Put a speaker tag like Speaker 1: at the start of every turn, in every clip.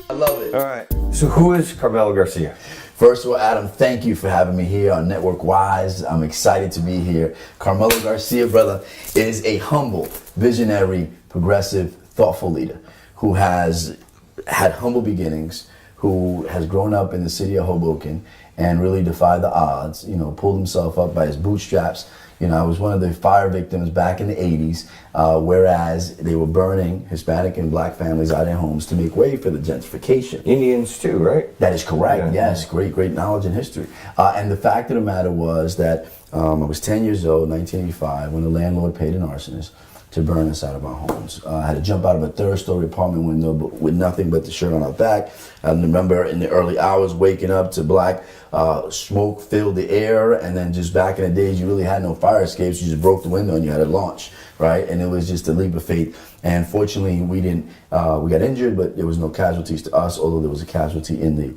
Speaker 1: I love it.
Speaker 2: All right. So who is Carmelo Garcia?
Speaker 1: First of all, Adam, thank you for having me here on NetWorkWise. I'm excited to be here. Carmelo Garcia, brother, is a humble, visionary, progressive, thoughtful leader who has had humble beginnings, who has grown up in the city of Hoboken and really defied the odds, pulled himself up by his bootstraps. I was one of the fire victims back in the 80s, whereas they were burning Hispanic and black families out of their homes to make way for the gentrification.
Speaker 2: Indians too, right?
Speaker 1: That is correct, yes. Great knowledge and history. And the fact of the matter was that I was 10 years old, 1985, when the landlord paid an arsonist to burn us out of our homes. I had to jump out of a third-story apartment window with nothing but the shirt on our back. I remember in the early hours waking up to black smoke filled the air, and then just back in the days, you really had no fire escapes. You just broke the window and you had to launch, right? And it was just a leap of faith. And fortunately, we got injured, but there was no casualties to us, although there was a casualty in the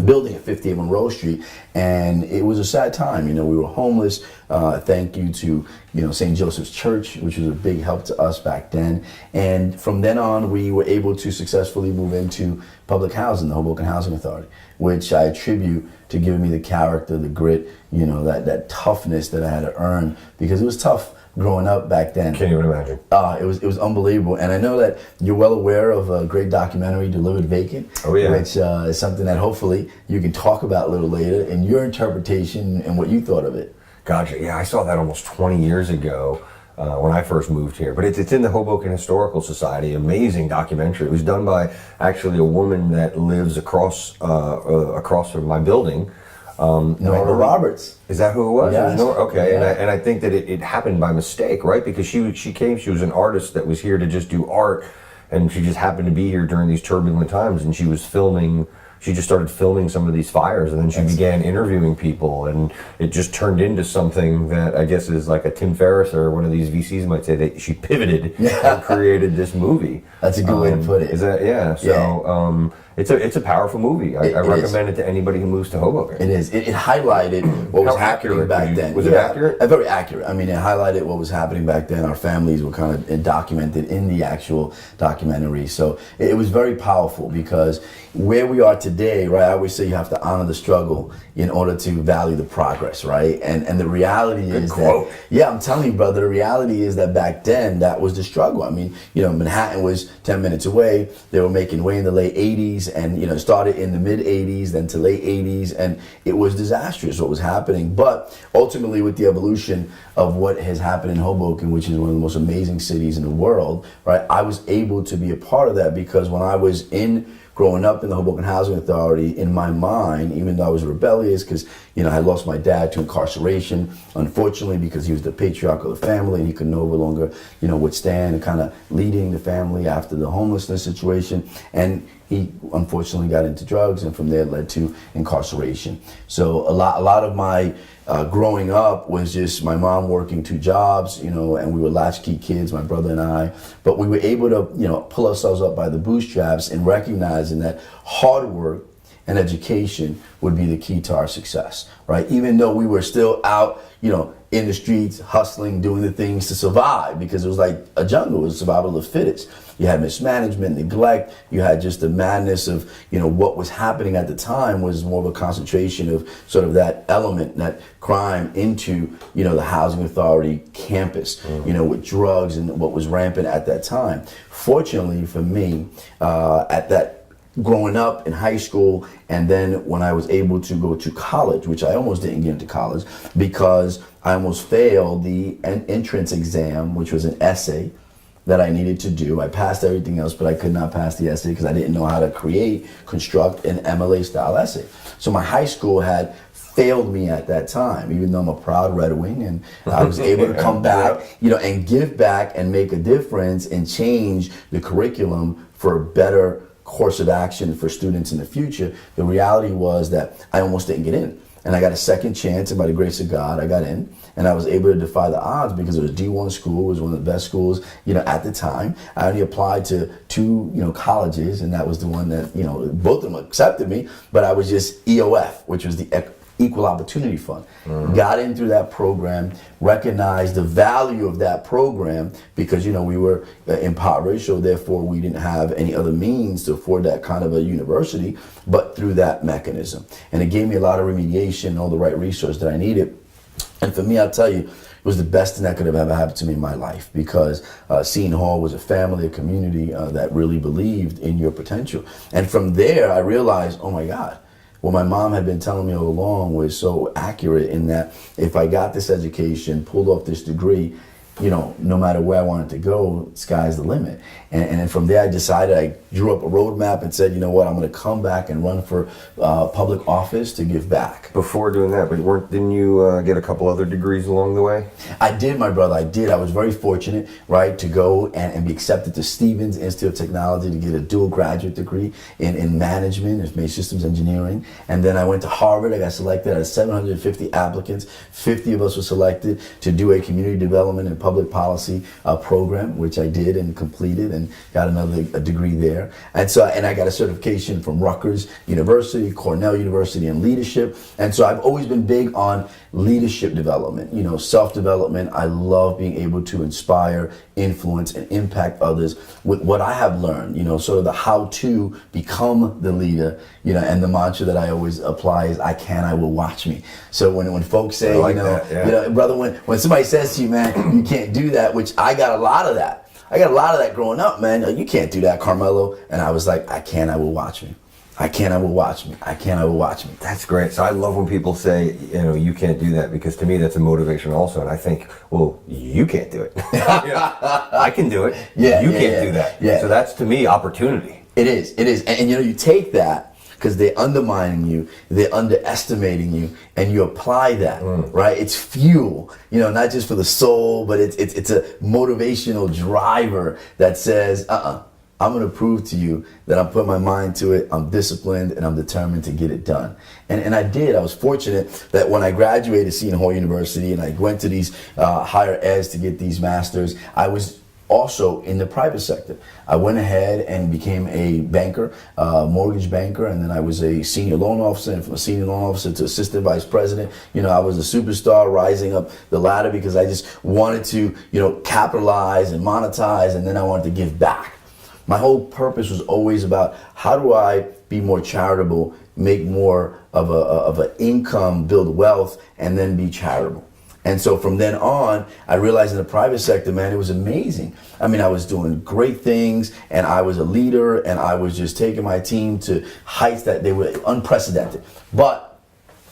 Speaker 1: building at 58 Monroe Street, and it was a sad time. We were homeless. Thank you to St. Joseph's Church, which was a big help to us back then. And from then on, we were able to successfully move into public housing, the Hoboken Housing Authority, which I attribute to giving me the character, the grit, that toughness that I had to earn, because it was tough growing up back then.
Speaker 2: Can't even imagine.
Speaker 1: It was unbelievable. And I know that you're well aware of a great documentary, Delivered Vacant, which is something that hopefully you can talk about a little later in your interpretation and what you thought of it.
Speaker 2: Gotcha. Yeah, I saw that almost 20 years ago when I first moved here. But it's in the Hoboken Historical Society. Amazing documentary. It was done by actually a woman that lives across from my building.
Speaker 1: Norma Roberts.
Speaker 2: Is that who it was?
Speaker 1: Yes.
Speaker 2: Okay,
Speaker 1: Yeah.
Speaker 2: and I think that it happened by mistake, right? Because she was an artist that was here to just do art, and she just happened to be here during these turbulent times, and she just started filming some of these fires, and then she began interviewing people, and it just turned into something that I guess is like a Tim Ferriss or one of these VCs might say that she pivoted and created this movie.
Speaker 1: That's a good way to put it.
Speaker 2: Is that, yeah. So it's a powerful movie. I recommend it to anybody who moves to Hoboken.
Speaker 1: It is. It highlighted what was happening back then.
Speaker 2: Was it accurate?
Speaker 1: Very accurate. I mean, it highlighted what was happening back then. Our families were kind of documented in the actual documentary. So it was very powerful, because where we are today, right, I always say you have to honor the struggle in order to value the progress, right? And the reality is that, I'm telling you, brother, the reality is that back then, that was the struggle. I mean, Manhattan was 10 minutes away. They were making way in the late 80s, and started in the mid 80s, then to late 80s, and it was disastrous what was happening. But ultimately, with the evolution of what has happened in Hoboken, which is one of the most amazing cities in the world, right, I was able to be a part of that, because when I was growing up in the Hoboken Housing Authority, in my mind, even though I was rebellious, because I had lost my dad to incarceration, unfortunately, because he was the patriarch of the family, and he could no longer, withstand and kind of leading the family after the homelessness situation, and he unfortunately got into drugs, and from there led to incarceration. So a lot of my growing up was just my mom working 2 jobs, and we were latchkey kids, my brother and I, but we were able to, pull ourselves up by the bootstraps, and recognizing that hard work and education would be the key to our success, right? Even though we were still out, in the streets, hustling, doing the things to survive, because it was like a jungle. It was survival of the fittest. You had mismanagement, neglect. You had just the madness of, what was happening at the time was more of a concentration of sort of that element, that crime into, the housing authority campus, with drugs and what was rampant at that time. Fortunately for me, at that growing up in high school, and then when I was able to go to college, which I almost didn't get into college because I almost failed the entrance exam, which was an essay that I needed to do. I passed everything else, but I could not pass the essay because I didn't know how to construct an MLA style essay. So my high school had failed me at that time, even though I'm a proud Red Wing, and I was able to come back, and give back and make a difference and change the curriculum for a better course of action for students in the future. The reality was that I almost didn't get in. And I got a second chance, and by the grace of God, I got in. And I was able to defy the odds, because it was D1 school. It was one of the best schools, at the time. I only applied to 2, colleges, and that was the one that, both of them accepted me. But I was just EOF, which was the Equal Opportunity Fund. Got in through that program, recognized the value of that program because, we were impoverished, so therefore we didn't have any other means to afford that kind of a university, but through that mechanism. And it gave me a lot of remediation, all the right resources that I needed. And for me, I'll tell you, it was the best thing that could have ever happened to me in my life because Seton Hall was a family, a community that really believed in your potential. And from there, I realized, oh my God, what my mom had been telling me all along was so accurate in that if I got this education, pulled off this degree, no matter where I wanted to go, sky's the limit. And then from there, I decided, I drew up a roadmap and said, you know what, I'm going to come back and run for public office to give back.
Speaker 2: Before doing that, but didn't you get a couple other degrees along the way?
Speaker 1: I did, my brother, I did. I was very fortunate, right, to go and be accepted to Stevens Institute of Technology to get a dual graduate degree in management, information systems engineering. And then I went to Harvard. I got selected out of 750 applicants. 50 of us were selected to do a community development and public policy program, which I did and completed and got a degree there. And I got a certification from Rutgers University, Cornell University in leadership. And so I've always been big on leadership development, self-development. I love being able to inspire, influence, and impact others with what I have learned, sort of the how to become the leader, and the mantra that I always apply is I can, I will, watch me. So when folks say, brother, when somebody says to you, man, you can't do that, which I got a lot of that. I got a lot of that growing up, man. You can't do that, Carmelo. And I was like, I can, I will, watch me. I can, I will, watch me. I can, I will, watch me.
Speaker 2: That's great. So I love when people say, you can't do that, because to me that's a motivation also. And I think, well, you can't do it. I can do it. You can't do that.
Speaker 1: Yeah.
Speaker 2: So that's, to me, opportunity.
Speaker 1: It is. And you take that, because they're undermining you, they're underestimating you, and you apply that, right? It's fuel, not just for the soul, but it's a motivational driver that says, I'm going to prove to you that I'm putting my mind to it, I'm disciplined, and I'm determined to get it done. And I did. I was fortunate that when I graduated Seton Hall University and I went to these higher eds to get these masters, I was also in the private sector. I went ahead and became a banker, mortgage banker, and then I was a senior loan officer, and from a senior loan officer to assistant vice president. I was a superstar rising up the ladder because I just wanted to, capitalize and monetize, and then I wanted to give back. My whole purpose was always about how do I be more charitable, make more of an income, build wealth, and then be charitable. And so from then on, I realized in the private sector, man, it was amazing. I mean, I was doing great things, and I was a leader, and I was just taking my team to heights that they were unprecedented. But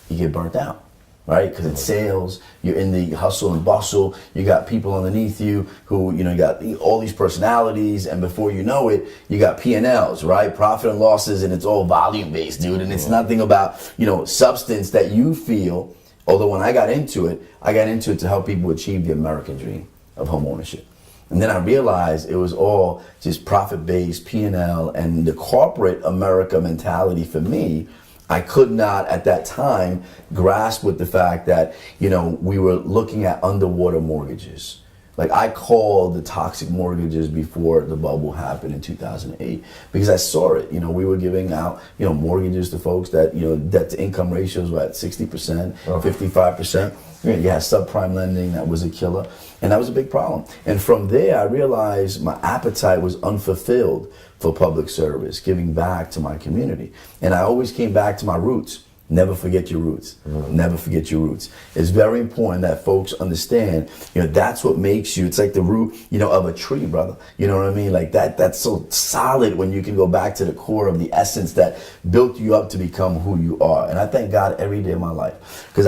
Speaker 1: you get burnt out, right? Because it's sales, you're in the hustle and bustle, you got people underneath you who, you got all these personalities, and before you know it, you got P&Ls, right? Profit and losses, and it's all volume-based, dude, and it's nothing about, substance that you feel. Although when I got into it to help people achieve the American dream of home ownership. And then I realized it was all just profit-based, P&L, and the corporate America mentality for me. I could not at that time grasp with the fact that, we were looking at underwater mortgages. Like, I called the toxic mortgages before the bubble happened in 2008 because I saw it. We were giving out, mortgages to folks that, debt to income ratios were at 60%, 55%. You had subprime lending that was a killer, and that was a big problem. And from there, I realized my appetite was unfulfilled for public service, giving back to my community. And I always came back to my roots. Never forget your roots. Never forget your roots. It's very important that folks understand, that's what makes you. It's like the root, of a tree, brother. You know what I mean? Like that's so solid when you can go back to the core of the essence that built you up to become who you are. And I thank God every day of my life because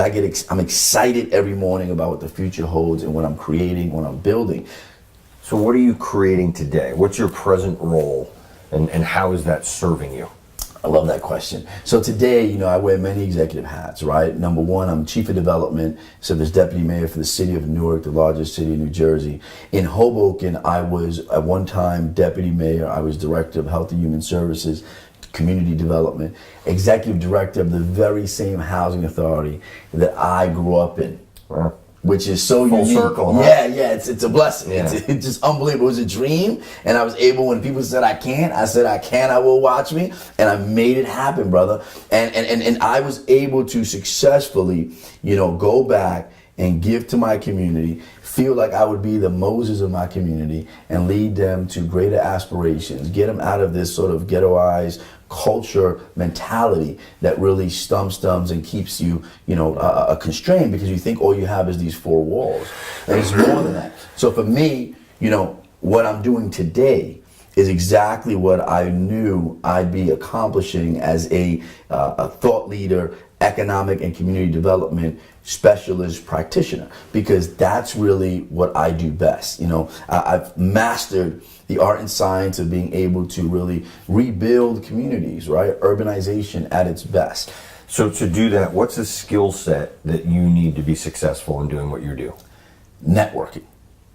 Speaker 1: I'm excited every morning about what the future holds and what I'm creating, what I'm building.
Speaker 2: So what are you creating today? What's your present role and how is that serving you?
Speaker 1: I love that question. So today, I wear many executive hats, right? Number one, I'm chief of development, so there's deputy mayor for the City of Newark, the largest city in New Jersey. In Hoboken, I was at one time deputy mayor. I was director of health and human services, community development, executive director of the very same housing authority that I grew up in.
Speaker 2: Wow.
Speaker 1: which is so
Speaker 2: Full
Speaker 1: unique.
Speaker 2: circle, huh?
Speaker 1: Yeah, it's a blessing.
Speaker 2: Yeah.
Speaker 1: It's just unbelievable. It was a dream, and I was able, when people said I can't, I said I can, I will, watch me, and I made it happen, brother. And I was able to successfully, go back and give to my community, feel like I would be the Moses of my community and lead them to greater aspirations, get them out of this sort of ghettoized culture mentality that really stumps and keeps you, constrained, because you think all you have is these four walls. And it's more than that. So for me, what I'm doing today is exactly what I knew I'd be accomplishing as a thought leader, economic and community development specialist practitioner, because that's really what I do best. I've mastered the art and science of being able to really rebuild communities, right? Urbanization at its best.
Speaker 2: So to do that, what's a skill set that you need to be successful in doing what you do?
Speaker 1: Networking.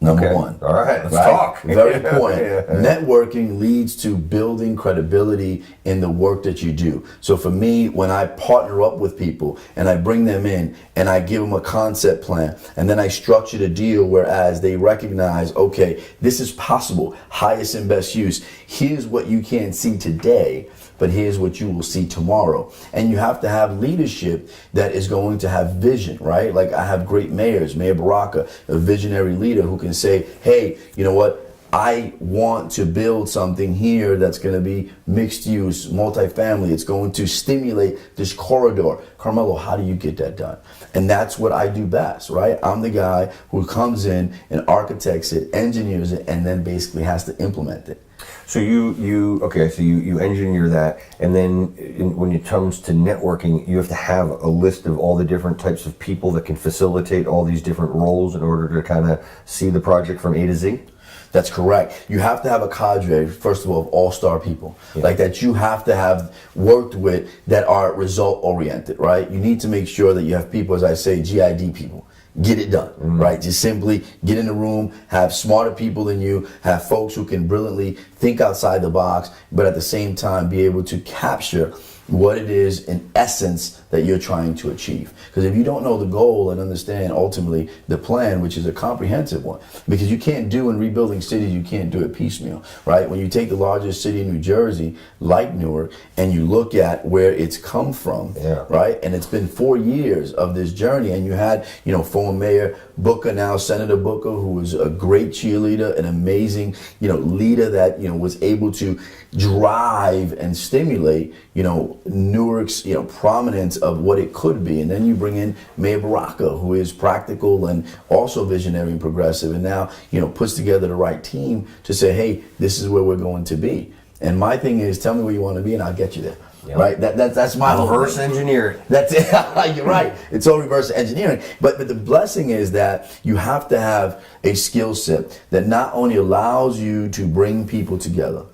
Speaker 1: Number one.
Speaker 2: All right, let's talk.
Speaker 1: Very important. Networking leads to building credibility in the work that you do. So for me, when I partner up with people and I bring them in and I give them a concept plan and then I structure the deal, whereas they recognize, okay, this is possible, highest and best use. Here's what you can't see today, but here's what you will see tomorrow. And you have to have leadership that is going to have vision, right? Like I have great mayors, Mayor Baraka, a visionary leader who can say, hey, you know what? I want to build something here that's going to be mixed use, multifamily. It's going to stimulate this corridor. Carmelo, how do you get that done? And that's what I do best, right? I'm the guy who comes in and architects it, engineers it, and then basically has to implement it.
Speaker 2: So you engineer that, and then when it comes to networking, you have to have a list of all the different types of people that can facilitate all these different roles in order to kind of see the project from A to Z?
Speaker 1: That's correct. You have to have a cadre, first of all, of all-star people, like that you have to have worked with that are result-oriented, right? You need to make sure that you have people, as I say, GID people. Get it done, right? Just simply get in the room, have smarter people than you, have folks who can brilliantly think outside the box, but at the same time be able to capture what it is in essence that you're trying to achieve. Because if you don't know the goal and understand ultimately the plan, which is a comprehensive one, because you can't do in rebuilding cities, you can't do it piecemeal, right? When you take the largest city in New Jersey, like Newark, and you look at where it's come from, right? And it's been 4 years of this journey, and you had, former Mayor Booker, now Senator Booker, who was a great cheerleader, an amazing, leader that, was able to drive and stimulate, Newark's, prominence of what it could be. And then you bring in Mayor Baraka, who is practical and also visionary and progressive, and now, puts together the right team to say, hey, this is where we're going to be. And my thing is, tell me where you want to be and I'll get you there. Right? That's my
Speaker 2: reverse engineering.
Speaker 1: That's it. You're right. It's all reverse engineering. But the blessing is that you have to have a skill set that not only allows you to bring people together,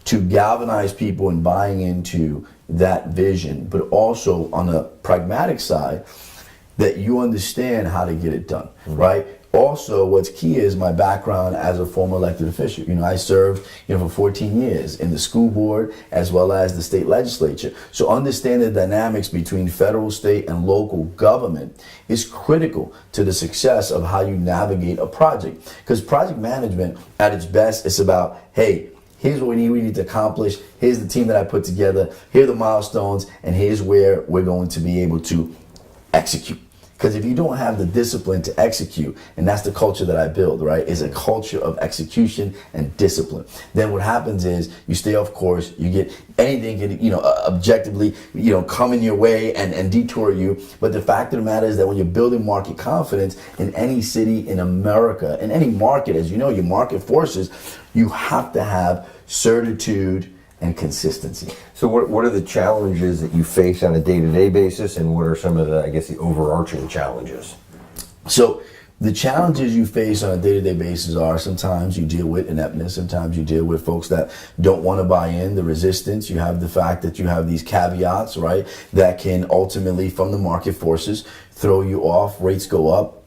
Speaker 1: to galvanize people in buying into that vision, but also on the pragmatic side, that you understand how to get it done, right? Also, what's key is my background as a former elected official. I served, for 14 years in the school board as well as the state legislature. So understanding the dynamics between federal, state, and local government is critical to the success of how you navigate a project. Because project management, at its best, is about, hey, here's what we need to accomplish. Here's the team that I put together. Here are the milestones, and here's where we're going to be able to execute. Because if you don't have the discipline to execute, and that's the culture that I build, right, is a culture of execution and discipline, then what happens is you stay off course, you get anything can, objectively, come in your way and detour you. But the fact of the matter is that when you're building market confidence in any city in America, in any market, as you know, your market forces, you have to have certitude and consistency.
Speaker 2: So what are the challenges that you face on a day-to-day basis, and what are some of the, the overarching challenges?
Speaker 1: So the challenges you face on a day-to-day basis are sometimes you deal with ineptness, sometimes you deal with folks that don't want to buy in, the resistance. You have the fact that you have these caveats, right, that can ultimately, from the market forces, throw you off, rates go up.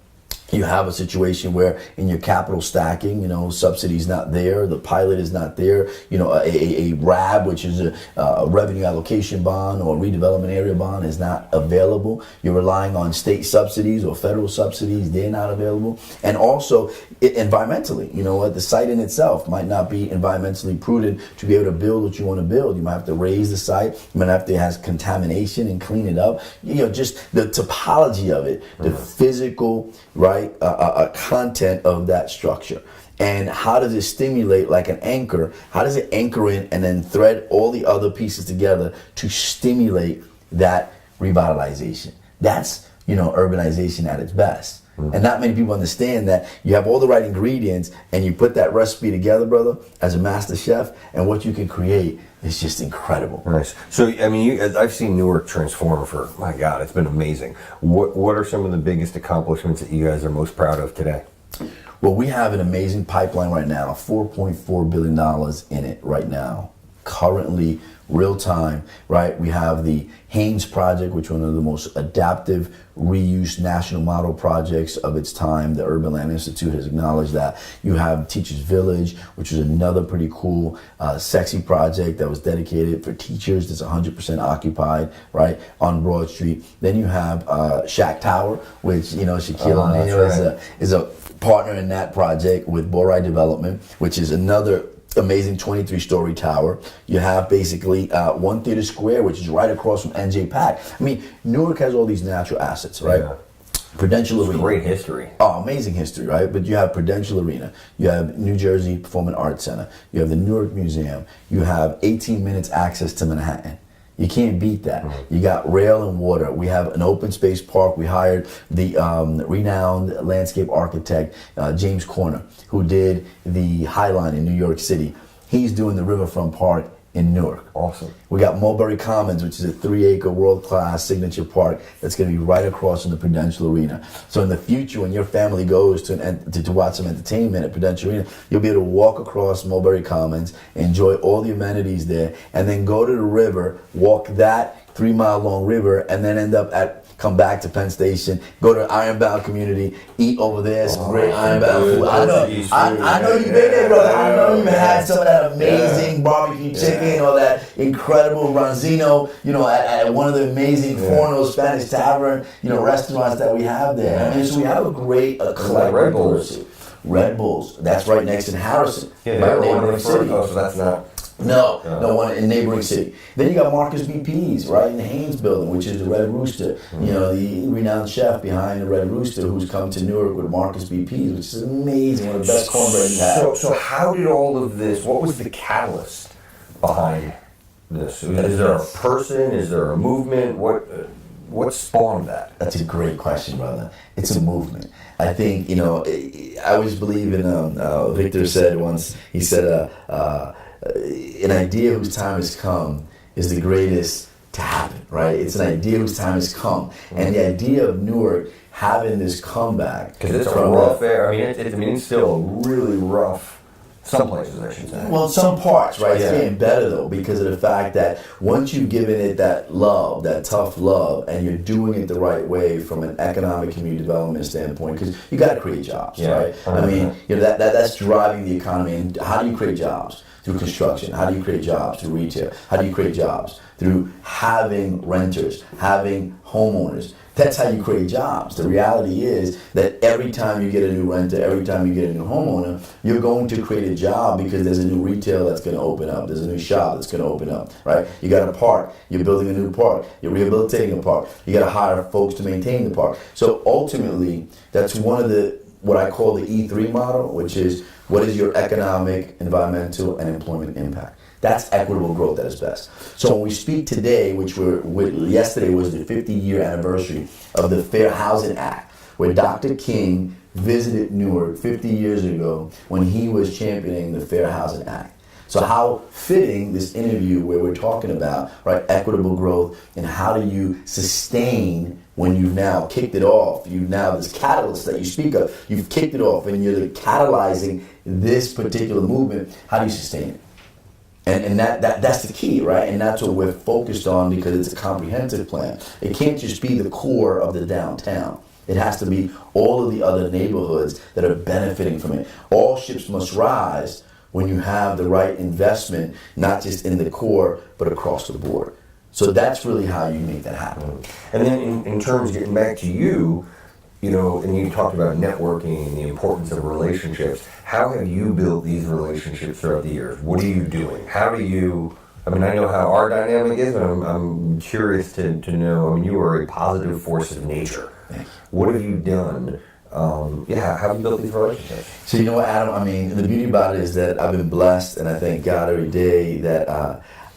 Speaker 1: You have a situation where in your capital stacking, subsidy's not there, the pilot is not there, a RAB, which is a revenue allocation bond or redevelopment area bond, is not available. You're relying on state subsidies or federal subsidies, they're not available. And also environmentally, the site in itself might not be environmentally prudent to be able to build what you want to build. You might have to raise the site, you might have to have contamination and clean it up. Just the topology of it, the physical, right? Content of that structure, and how does it stimulate like an anchor? How does it anchor in and then thread all the other pieces together to stimulate that revitalization? That's urbanization at its best. And not many people understand that you have all the right ingredients and you put that recipe together, brother, as a master chef, and what you can create is just incredible.
Speaker 2: Nice. So, I mean, I've seen Newark transform for, my God, it's been amazing. What are some of the biggest accomplishments that you guys are most proud of today?
Speaker 1: Well, we have an amazing pipeline right now, $4.4 billion in it right now. Currently, real time, right? We have the Haynes Project, which is one of the most adaptive reuse national model projects of its time. The Urban Land Institute has acknowledged that. You have Teachers Village, which is another pretty cool, sexy project that was dedicated for teachers that's 100% occupied, right, on Broad Street. Then you have Shack Tower, which, Shaquille O'Neal is a partner in that project with Borai Development, which is another amazing 23-story tower. You have basically One Theater Square, which is right across from NJ Pack. I mean, Newark has all these natural assets, right? Yeah. Prudential Arena.
Speaker 2: Great history.
Speaker 1: Oh, amazing history, right? But you have Prudential Arena. You have New Jersey Performing Arts Center. You have the Newark Museum. You have 18 minutes access to Manhattan. You can't beat that. Mm-hmm. You got rail and water. We have an open space park. We hired the renowned landscape architect, James Corner, who did the High Line in New York City. He's doing the Riverfront Park in Newark.
Speaker 2: Awesome.
Speaker 1: We got Mulberry Commons, which is a 3-acre world-class signature park that's going to be right across from the Prudential Arena. So in the future, when your family goes to watch some entertainment at Prudential Arena, you'll be able to walk across Mulberry Commons, enjoy all the amenities there, and then go to the river, walk that 3-mile-long river, and then come back to Penn Station, go to Ironbound Community, eat over there, some great Ironbound food. I know you've been there, brother. I know you've had some of that amazing barbecue chicken or that incredible ranzino, at one of the amazing Forno Spanish tavern, restaurants that we have there. I mean, so we have a great collective. Red Bulls. That's right next in Harrison.
Speaker 2: Right in neighboring city. Oh, so that's not.
Speaker 1: No, one in neighboring city. Then you got Marcus BP's right in the Haynes building, which is the Red Rooster. Mm-hmm. The renowned chef behind the Red Rooster, who's come to Newark with Marcus BP's, which is amazing. One of the best cornbread you have.
Speaker 2: So how did all of this? What was the catalyst behind this? Is there a person? Is there a movement? What spawned that?
Speaker 1: That's a great question, brother. It's a movement. I think I always believe in. Victor said once. He said. An idea whose time has come is the greatest to happen, right? It's an idea whose time has come. And the idea of Newark having this comeback.
Speaker 2: Because it's a rough area. I mean, it's still a really rough, some places, I should say.
Speaker 1: Well, some parts, right? It's getting better, though, because of the fact that once you've given it that love, that tough love, and you're doing it the right way from an economic community development standpoint, because you got to create jobs, right? I mean, that's driving the economy. And how do you create jobs? Through construction. How do you create jobs? Through retail. How do you create jobs? Through having renters, having homeowners. That's how you create jobs. The reality is that every time you get a new renter, every time you get a new homeowner, you're going to create a job because there's a new retail that's going to open up. There's a new shop that's going to open up, right? You got a park. You're building a new park. You're rehabilitating a park. You got to hire folks to maintain the park. So ultimately, that's one of what I call the E3 model, which is what is your economic, environmental, and employment impact? That's equitable growth at its best. So when we speak today, yesterday was the 50-year anniversary of the Fair Housing Act, where Dr. King visited Newark 50 years ago when he was championing the Fair Housing Act. So how fitting this interview where we're talking about, right, equitable growth and how do you sustain when you've now kicked it off, this catalyst that you speak of, you've kicked it off and you're catalyzing this particular movement, how do you sustain it? And that's the key, right? And that's what we're focused on because it's a comprehensive plan. It can't just be the core of the downtown. It has to be all of the other neighborhoods that are benefiting from it. All ships must rise when you have the right investment, not just in the core, but across the board. So that's really how you make that happen.
Speaker 2: And then in terms of getting back to you, and you talked about networking and the importance of relationships. How have you built these relationships throughout the years? What are you doing? How do you, I know how our dynamic is, but I'm curious to know, you are a positive force of nature. What have you done? How have you built these relationships?
Speaker 1: So you know what, Adam, the beauty about it is that I've been blessed, and I thank God every day that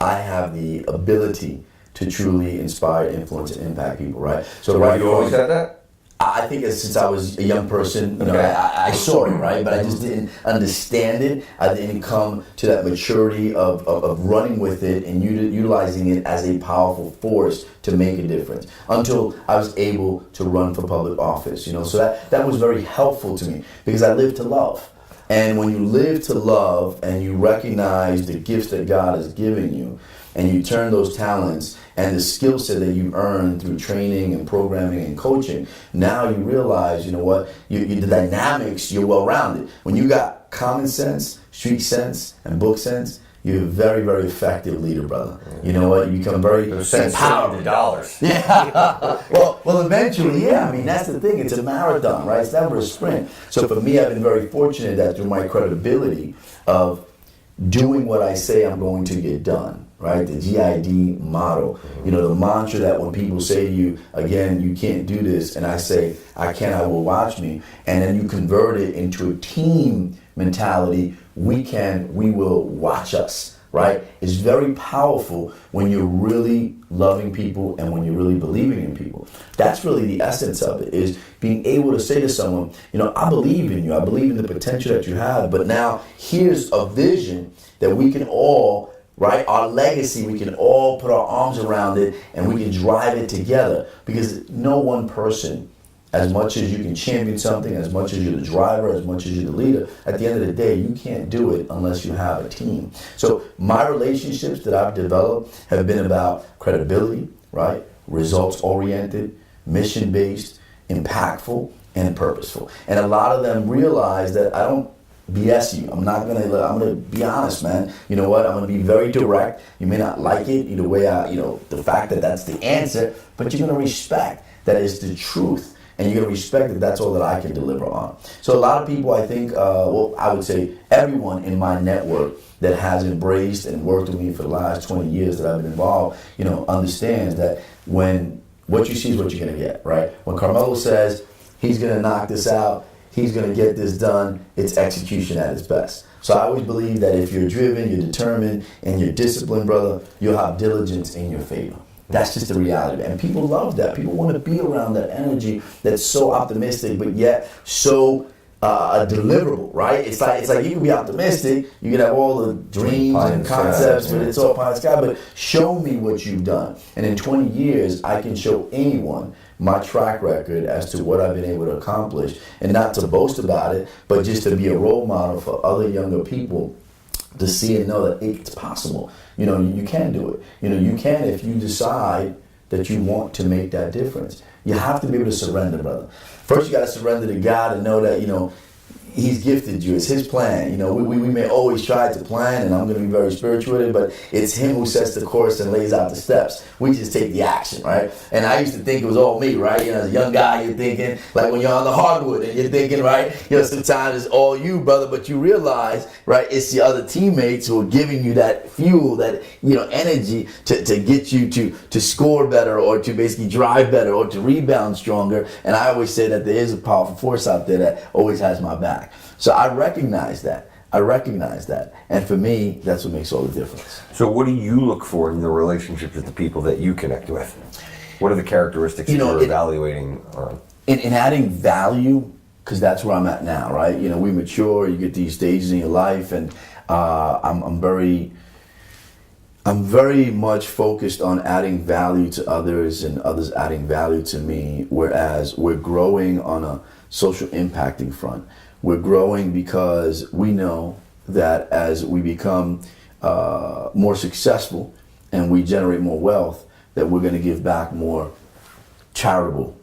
Speaker 1: I have the ability to truly inspire, influence, and impact people, right?
Speaker 2: So have you always had that?
Speaker 1: I think since I was a young person, I saw it, right? But I just didn't understand it. I didn't come to that maturity of running with it and utilizing it as a powerful force to make a difference until I was able to run for public office, So that was very helpful to me because I live to love. And when you live to love and you recognize the gifts that God has given you, and you turn those talents and the skill set that you earned through training and programming and coaching, now you realize, the dynamics, you're well-rounded. When you got common sense, street sense, and book sense, you're a very, very effective leader, brother. You know what? You become very
Speaker 2: empowered. $dollars.
Speaker 1: Yeah. well, eventually, yeah. That's the thing. It's a marathon, right? It's never a sprint. So for me, I've been very fortunate that through my credibility of doing what I say I'm going to get done, right? The GID model, the mantra that when people say to you, again, you can't do this, and I say, I can, I will, watch me, and then you convert it into a team mentality, we can, we will, watch us, right? It's very powerful when you're really loving people and when you're really believing in people. That's really the essence of it, is being able to say to someone, I believe in you, I believe in the potential that you have, but now here's a vision that we can all, right, our legacy, we can all put our arms around it and we can drive it together, because no one person, as much as you can champion something, as much as you're the driver, as much as you're the leader, at the end of the day, you can't do it unless you have a team. So my relationships that I've developed have been about credibility, right? Results-oriented, mission-based, impactful, and purposeful. And a lot of them realize that I don't BS you. I'm gonna be honest, man. You know what? I'm gonna be very direct. You may not like it, the way the fact that that's the answer, but you're gonna respect that it's the truth. And you're going to respect that that's all that I can deliver on. So a lot of people, I think, I would say everyone in my network that has embraced and worked with me for the last 20 years that I've been involved, understands that when what you see is what you're going to get, right? When Carmelo says he's going to knock this out, he's going to get this done, it's execution at its best. So I always believe that if you're driven, you're determined, and you're disciplined, brother, you'll have diligence in your favor. That's just the reality. And people love that. People want to be around that energy that's so optimistic, but yet so deliverable, right? It's like you can be optimistic, you can have all the dreams and concepts, but it's all pie in the sky, but show me what you've done. And in 20 years, I can show anyone my track record as to what I've been able to accomplish, and not to boast about it, but just to be a role model for other younger people to see and know that it's possible. You can do it. You can if you decide that you want to make that difference. You have to be able to surrender, brother. First, you got to surrender to God and know that, He's gifted you. It's His plan. We may always try to plan, and I'm going to be very spiritual with it, but it's Him who sets the course and lays out the steps. We just take the action, right? And I used to think it was all me, right? As a young guy, you're thinking, like when you're on the hardwood, and you're thinking, right? Sometimes it's all you, brother, but you realize, right, it's the other teammates who are giving you that fuel, that, energy to get you to score better, or to basically drive better, or to rebound stronger. And I always say that there is a powerful force out there that always has my back. So I recognize that. And for me, that's what makes all the difference.
Speaker 2: So what do you look for in the relationships with the people that you connect with? What are the characteristics you're evaluating on?
Speaker 1: In adding value, because that's where I'm at now, right? We mature, you get these stages in your life, and I'm very much focused on adding value to others and others adding value to me, whereas we're growing on a social impacting front. We're growing because we know that as we become more successful and we generate more wealth, that we're going to give back more charitable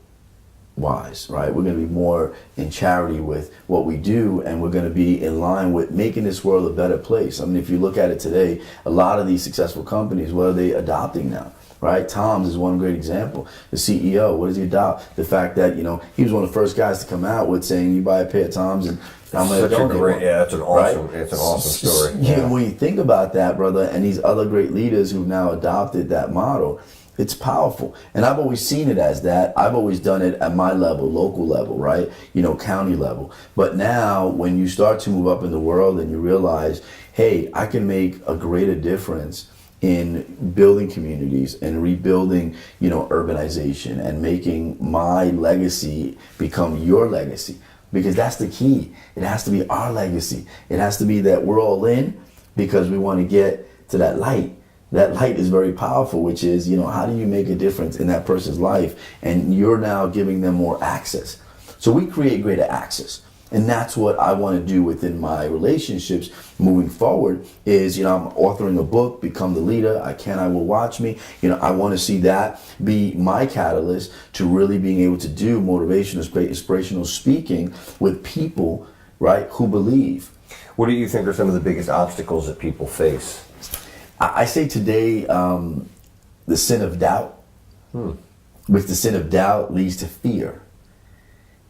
Speaker 1: wise, right? We're going to be more in charity with what we do, and we're going to be in line with making this world a better place. I mean, if you look at it today, a lot of these successful companies, what are they adopting now? Right? Tom's is one great example. The CEO, what does he adopt? The fact that, he was one of the first guys to come out with saying, you buy a pair of Tom's and I'm going to donate one.
Speaker 2: Yeah, that's an awesome, right? It's an awesome story.
Speaker 1: Yeah. When you think about that, brother, and these other great leaders who've now adopted that model, it's powerful. And I've always seen it as that. I've always done it at my level, local level, right? County level. But now when you start to move up in the world and you realize, hey, I can make a greater difference in building communities and rebuilding, urbanization and making my legacy become your legacy. Because that's the key. It has to be our legacy. It has to be that we're all in because we want to get to that light. That light is very powerful, which is, how do you make a difference in that person's life? And you're now giving them more access. So we create greater access. And that's what I want to do within my relationships moving forward is, I'm authoring a book, Become the Leader, I Will Watch Me. I want to see that be my catalyst to really being able to do motivational, inspirational speaking with people, right, who believe.
Speaker 2: What do you think are some of the biggest obstacles that people face?
Speaker 1: I say today, the sin of doubt, which the sin of doubt leads to fear.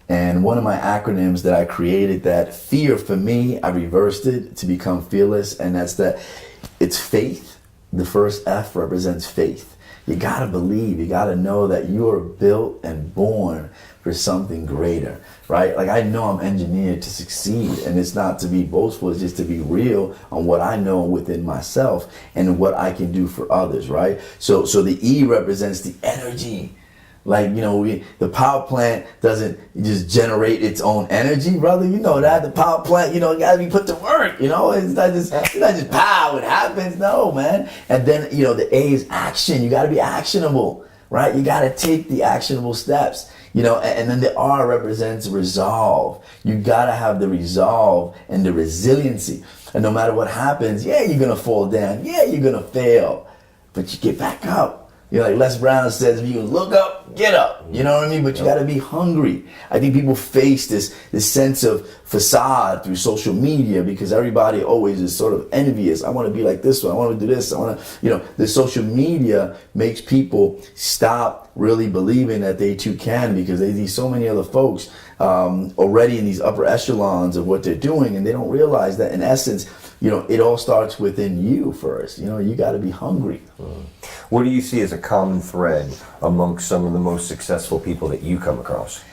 Speaker 1: And one of my acronyms that I created, that fear for me, I reversed it to become fearless. And that's that it's faith. The first F represents faith. You gotta believe, you gotta know that you are built and born for something greater, right? Like I know I'm engineered to succeed, and it's not to be boastful, it's just to be real on what I know within myself and what I can do for others, right? So the E represents the energy. Like, the power plant doesn't just generate its own energy, brother. You know that. The power plant, got to be put to work, It's not just power, it happens. No, man. And then, the A is action. You got to be actionable, right? You got to take the actionable steps, and then the R represents resolve. You got to have the resolve and the resiliency. And no matter what happens, yeah, you're going to fall down. Yeah, you're going to fail, but you get back up. Like Les Brown says, if you look up, get up. You know what I mean? But you got to be hungry. I think people face this sense of facade through social media because everybody always is sort of envious. I want to be like this one. I want to do this. I want to, the social media makes people stop really believing that they too can because they see so many other folks already in these upper echelons of what they're doing, and they don't realize that in essence, it all starts within you first. You got to be hungry.
Speaker 2: What do you see as a common thread amongst some of the most successful people that you come across?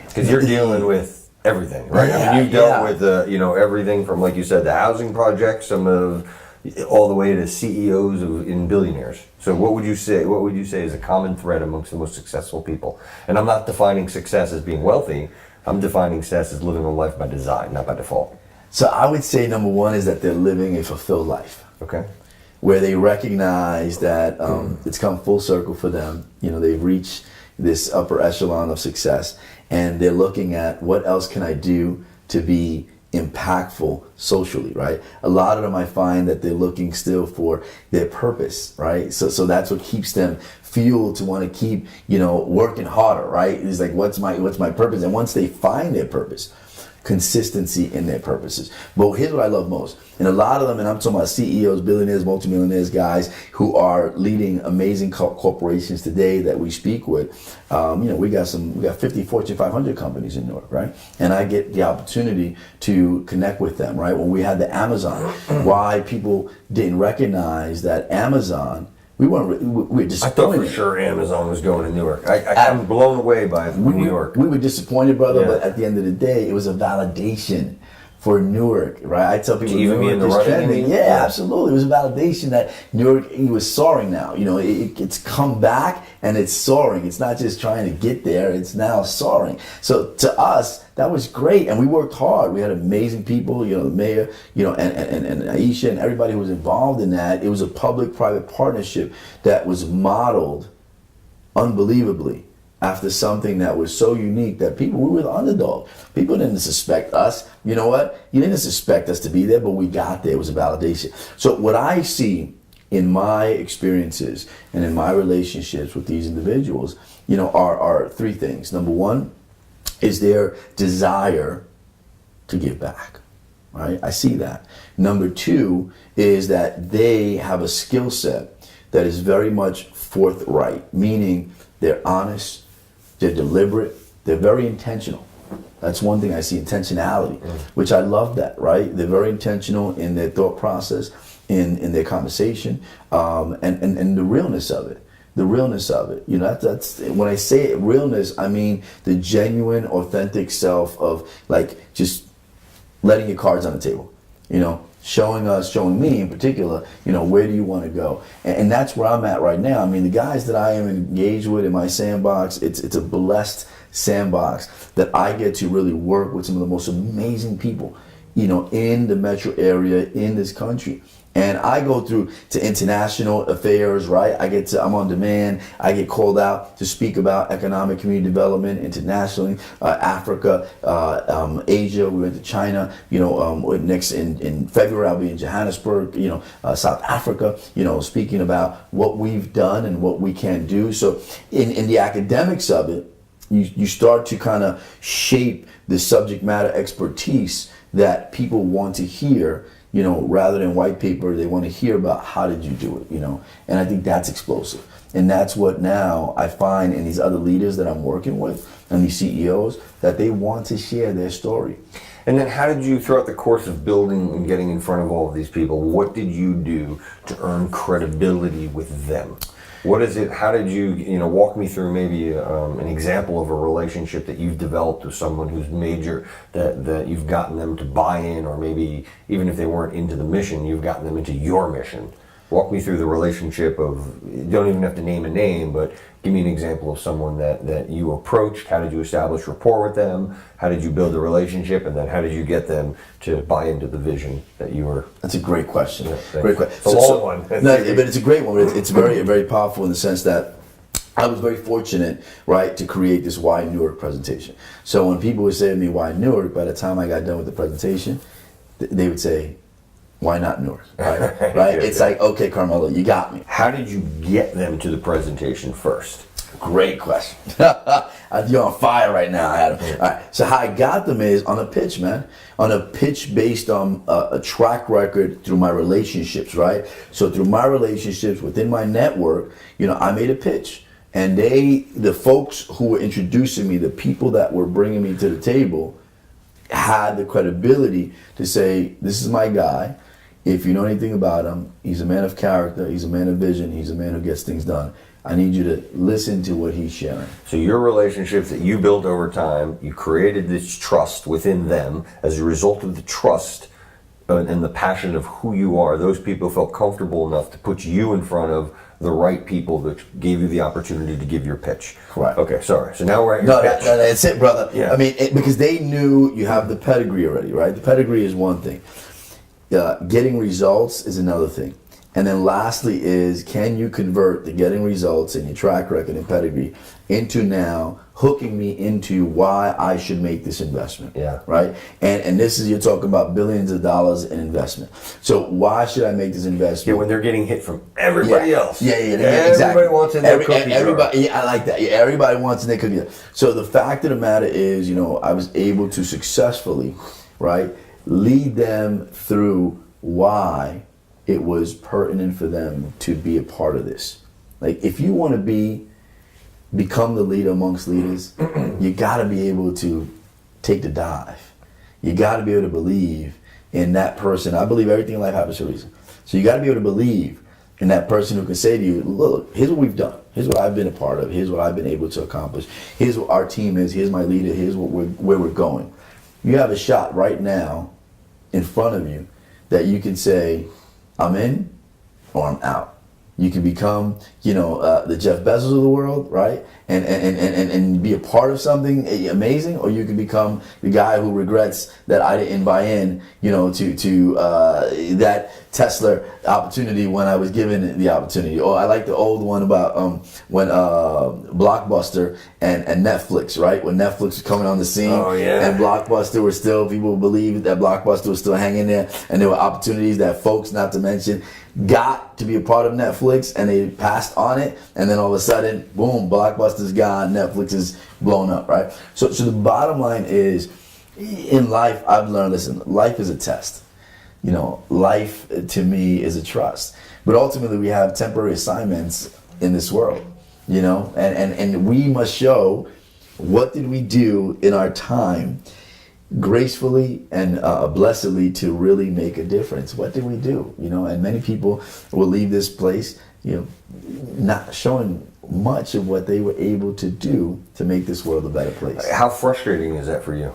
Speaker 2: Because you're dealing with everything, right?
Speaker 1: Yeah,
Speaker 2: you've dealt with everything from, like you said, the housing project, all the way to CEOs and billionaires. So what would you say is a common thread amongst the most successful people? And I'm not defining success as being wealthy. I'm defining success as living a life by design, not by default.
Speaker 1: So I would say number one is that they're living a fulfilled life.
Speaker 2: Okay.
Speaker 1: Where they recognize that it's come full circle for them. They've reached this upper echelon of success, and they're looking at what else can I do to be impactful socially, right? A lot of them, I find that they're looking still for their purpose, right? So that's what keeps them fueled to want to keep, working harder, right? It's like, what's my purpose? And once they find their purpose, consistency in their purposes. But here's what I love most. And a lot of them, and I'm talking about CEOs, billionaires, multimillionaires, guys who are leading amazing corporations today that we speak with. We got 50 Fortune 500 companies in Newark, right? And I get the opportunity to connect with them, right? When we had the Amazon, why people didn't recognize that Amazon, we were disappointed.
Speaker 2: I thought for sure Amazon was going to Newark. I'm blown away by New York.
Speaker 1: We were disappointed, brother, but at the end of the day, it was a validation for Newark, right? I tell people Newark is trending. Yeah, absolutely. It was a validation that Newark was soaring now. It's come back and it's soaring. It's not just trying to get there, it's now soaring. So to us, that was great, and we worked hard. We had amazing people, the mayor, and Aisha and everybody who was involved in that. It was a public-private partnership that was modeled unbelievably after something that was so unique that we were the underdog. People didn't suspect us. You know what? You didn't suspect us to be there, but we got there. It was a validation. So what I see in my experiences and in my relationships with these individuals are three things. Number one is their desire to give back, right? I see that. Number two is that they have a skill set that is very much forthright, meaning they're honest, they're deliberate, they're very intentional. That's one thing I see, intentionality, which I love that, right? They're very intentional in their thought process, in their conversation, and the realness of it. The realness of it. That's when I say realness, I mean the genuine, authentic self of like just letting your cards on the table. Showing me in particular, where do you want to go? And that's where I'm at right now. I mean, the guys that I am engaged with in my sandbox, it's a blessed sandbox that I get to really work with some of the most amazing people, in the metro area, in this country. And I go through to international affairs, right? I'm on demand. I get called out to speak about economic community development internationally, Africa, Asia. We went to China, next in February, I'll be in Johannesburg, South Africa, speaking about what we've done and what we can do. So in the academics of it, you start to kind of shape the subject matter expertise that people want to hear. Rather than white paper, they want to hear about how did you do it, and I think that's explosive. And that's what now I find in these other leaders that I'm working with and these CEOs, that they want to share their story.
Speaker 2: And then how did you, throughout the course of building and getting in front of all of these people, what did you do to earn credibility with them? What is it, how did you, walk me through maybe an example of a relationship that you've developed with someone who's major, that you've gotten them to buy in, or maybe even if they weren't into the mission, you've gotten them into your mission. Walk me through the relationship of, you don't even have to name a name, but give me an example of someone that you approached. How did you establish rapport with them? How did you build the relationship? And then how did you get them to buy into the vision that you were?
Speaker 1: That's a great question.
Speaker 2: Yeah,
Speaker 1: great question.
Speaker 2: It's a long one.
Speaker 1: No, but it's a great one. It's very, very powerful in the sense that I was very fortunate, right, to create this Why Newark presentation. So when people would say to me, why Newark, by the time I got done with the presentation, they would say, why not Newark? Right? Right? It's like, okay, Carmelo, you got me.
Speaker 2: How did you get them to the presentation first?
Speaker 1: Great question. You're on fire right now, Adam. All right. So how I got them is on a pitch, man. On a pitch based on a track record through my relationships, right? So through my relationships within my network, I made a pitch. And the folks who were introducing me, the people that were bringing me to the table, had the credibility to say, this is my guy. If you know anything about him, he's a man of character, he's a man of vision, he's a man who gets things done. I need you to listen to what he's sharing.
Speaker 2: So your relationships that you built over time, you created this trust within them. As a result of the trust and the passion of who you are, those people felt comfortable enough to put you in front of the right people that gave you the opportunity to give your pitch.
Speaker 1: Correct.
Speaker 2: Okay, sorry. So now we're at your pitch.
Speaker 1: No, that's it, brother.
Speaker 2: Yeah.
Speaker 1: I mean, because they knew you have the pedigree already, right? The pedigree is one thing. Getting results is another thing. And then lastly is, can you convert the getting results and your track record and pedigree into now hooking me into why I should make this investment?
Speaker 2: Yeah.
Speaker 1: Right? And this is, you're talking about billions of dollars in investment. So why should I make this investment?
Speaker 2: Yeah, when they're getting hit from everybody else.
Speaker 1: Yeah,
Speaker 2: Everybody
Speaker 1: exactly.
Speaker 2: wants in their cookie jar.
Speaker 1: Everybody, yeah, I like that. Yeah, everybody wants in their cookie jar. So the fact of the matter is, I was able to successfully, right, lead them through why it was pertinent for them to be a part of this. Like, if you want to become the leader amongst leaders, you got to be able to take the dive. You got to be able to believe in that person. I believe everything in life happens for a reason. So you got to be able to believe in that person who can say to you, look, here's what we've done. Here's what I've been a part of. Here's what I've been able to accomplish. Here's what our team is. Here's my leader. Here's where we're going. You have a shot right now in front of you that you can say, I'm in or I'm out. You can become, the Jeff Bezos of the world, right? And be a part of something amazing, or you can become the guy who regrets that I didn't buy in, to that Tesla opportunity when I was given the opportunity. Or I like the old one about when Blockbuster and Netflix, right? When Netflix was coming on the scene, and Blockbuster was still, people believed that Blockbuster was still hanging there, and there were opportunities that folks, not to mention, got to be a part of Netflix, and they passed on it, and then all of a sudden, boom, Blockbuster's is gone, Netflix is blown up, right? So the bottom line is, in life, I've learned, listen, life is a test. Life to me is a trust. But ultimately, we have temporary assignments in this world, and we must show what did we do in our time gracefully and blessedly to really make a difference. What did we do? And many people will leave this place, not showing much of what they were able to do to make this world a better place.
Speaker 2: How frustrating is that for you?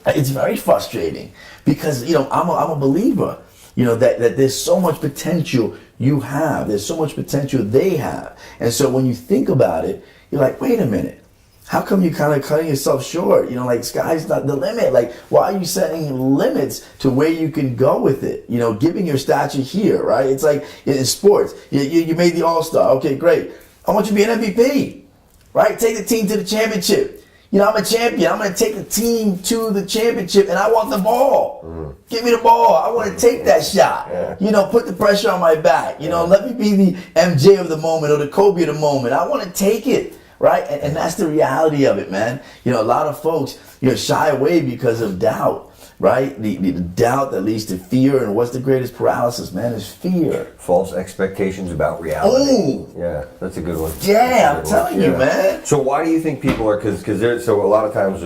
Speaker 1: It's very frustrating because I'm a believer that there's so much potential you have, there's so much potential they have, and so when you think about it, you're like, wait a minute, how come you kind of cutting yourself short? Like, sky's not the limit. Like, why are you setting limits to where you can go with it? Giving your stature here, right? It's like in sports, you made the All-Star, okay, great. I want you to be an MVP, right? Take the team to the championship. I'm a champion. I'm going to take the team to the championship, and I want the ball. Give me the ball. I want to take that shot. Yeah. Put the pressure on my back. Let me be the MJ of the moment or the Kobe of the moment. I want to take it, right? And that's the reality of it, man. A lot of folks, shy away because of doubt. Right? The doubt that leads to fear, and what's the greatest paralysis, man, is fear.
Speaker 2: False expectations about reality.
Speaker 1: Ooh.
Speaker 2: Yeah, that's a good one.
Speaker 1: Yeah, I'm telling you, man.
Speaker 2: So why do you think people are, because there's, so a lot of times,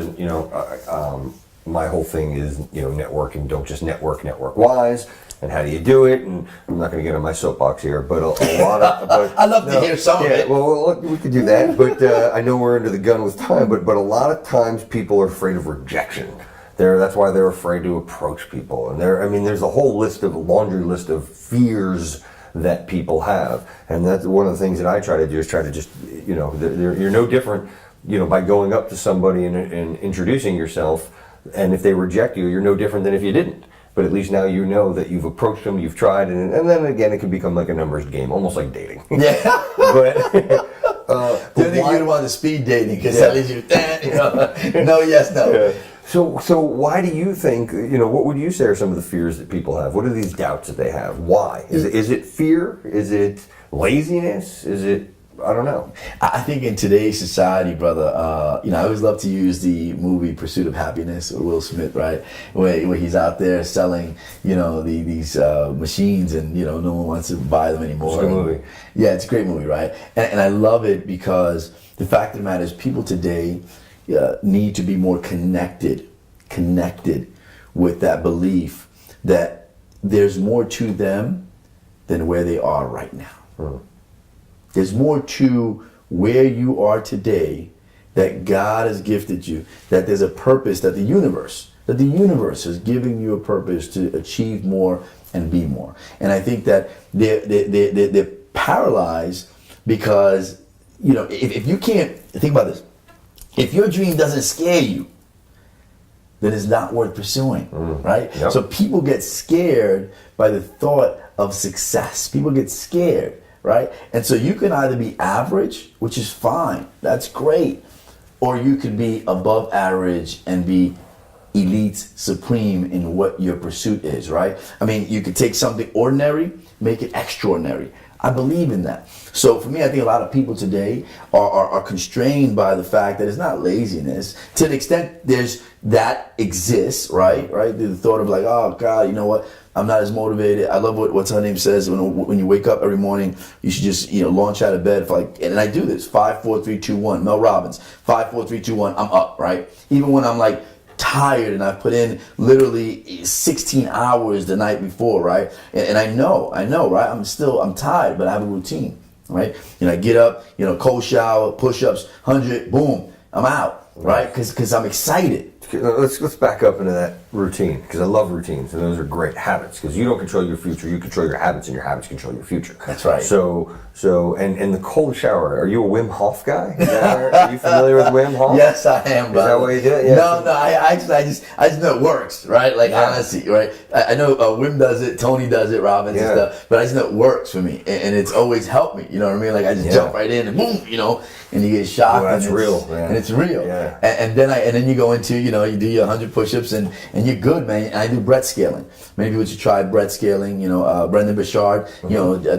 Speaker 2: my whole thing is, networking, don't just NetWorkWise, and how do you do it? And I'm not going to get on my soapbox here, but a lot of... But,
Speaker 1: I'd love to hear some of it.
Speaker 2: Well, we could do that, but I know we're under the gun with time, but a lot of times people are afraid of rejection. That's why they're afraid to approach people. And there's a whole laundry list of fears that people have. And that's one of the things that I try to do is try to just, you're no different, by going up to somebody and introducing yourself. And if they reject you, you're no different than if you didn't. But at least now you know that you've approached them, you've tried, and then again, it can become like a numbers game, almost like dating.
Speaker 1: Yeah.
Speaker 2: But
Speaker 1: do you think you'd want to speed dating? Because that leads you, no, yes, no.
Speaker 2: Yeah. So why do you think, what would you say are some of the fears that people have? What are these doubts that they have? Why? Is it fear? Is it laziness? Is it, I don't know. I
Speaker 1: think in today's society, brother, I always love to use the movie Pursuit of Happiness with Will Smith, right? Where he's out there selling, these machines, and, no one wants to buy them anymore.
Speaker 2: It's a good movie.
Speaker 1: Yeah, it's a great movie, right? And I love it because the fact of the matter is people today need to be more connected with that belief that there's more to them than where they are right now. There's more to where you are today that God has gifted you, that there's a purpose, that the universe is giving you a purpose to achieve more and be more. And I think that they're paralyzed because, if you can't, think about this, if your dream doesn't scare you, then it's not worth pursuing, right?
Speaker 2: Yep.
Speaker 1: So people get scared by the thought of success. People get scared, right? And so you can either be average, which is fine, that's great, or you could be above average and be elite, supreme in what your pursuit is, right? You could take something ordinary, make it extraordinary. I believe in that. So for me, I think a lot of people today are constrained by the fact that it's not laziness. To the extent that exists, right? The thought of like, oh God, you know what? I'm not as motivated. I love what's her name says when you wake up every morning, you should just launch out of bed for and I do this 5, 4, 3, 2, 1. Mel Robbins 5, 4, 3, 2, 1. I'm up, right? Even when I'm like tired and I've put in literally 16 hours the night before, right? And I know, right? I'm tired, but I have a routine, right? I get up, cold shower, push-ups, 100, boom, I'm out, right? Because I'm excited.
Speaker 2: Let's back up into that routine, because I love routines, and those are great habits, because you don't control your future, you control your habits, and your habits control your future.
Speaker 1: That's right.
Speaker 2: So and the cold shower, are you a Wim Hof guy? Are you familiar with Wim Hof?
Speaker 1: Yes, I am, brother.
Speaker 2: Is that what you do? Yeah.
Speaker 1: No, I just know it works, right? Like, honestly, right? I know Wim does it, Tony does it, Robbins and stuff, but I just know it works for me, and it's always helped me, you know what I mean? Like, I just jump right in and boom, and you get shocked.
Speaker 2: Well, that's real, man.
Speaker 1: And it's real.
Speaker 2: Yeah.
Speaker 1: And then you go into, you do your 100 push-ups and you're good, man. And I do breath scaling. Many people should try breath scaling. Brendan Bouchard,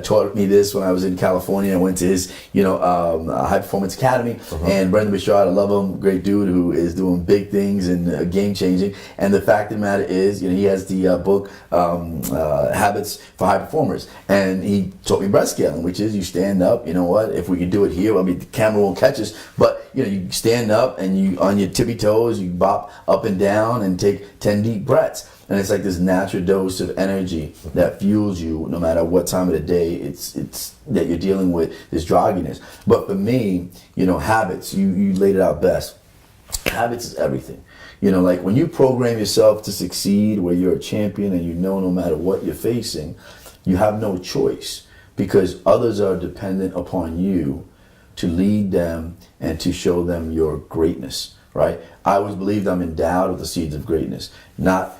Speaker 1: taught me this when I was in California. I went to his, high performance academy, and Brendan Bouchard, I love him, great dude who is doing big things and game changing. And the fact of the matter is, he has the book Habits for High Performers, and he taught me breath scaling, which is you stand up. You know what? If we could do it here, I mean, the camera won't catch us, but you stand up and you on your tippy toes, you bop up and down and take 10 deep breaths. And it's like this natural dose of energy that fuels you no matter what time of the day it's that you're dealing with this drogginess. But for me, habits, you laid it out best. Habits is everything. Like when you program yourself to succeed, where you're a champion and no matter what you're facing, you have no choice because others are dependent upon you to lead them and to show them your greatness, right? I always believed I'm endowed with the seeds of greatness, not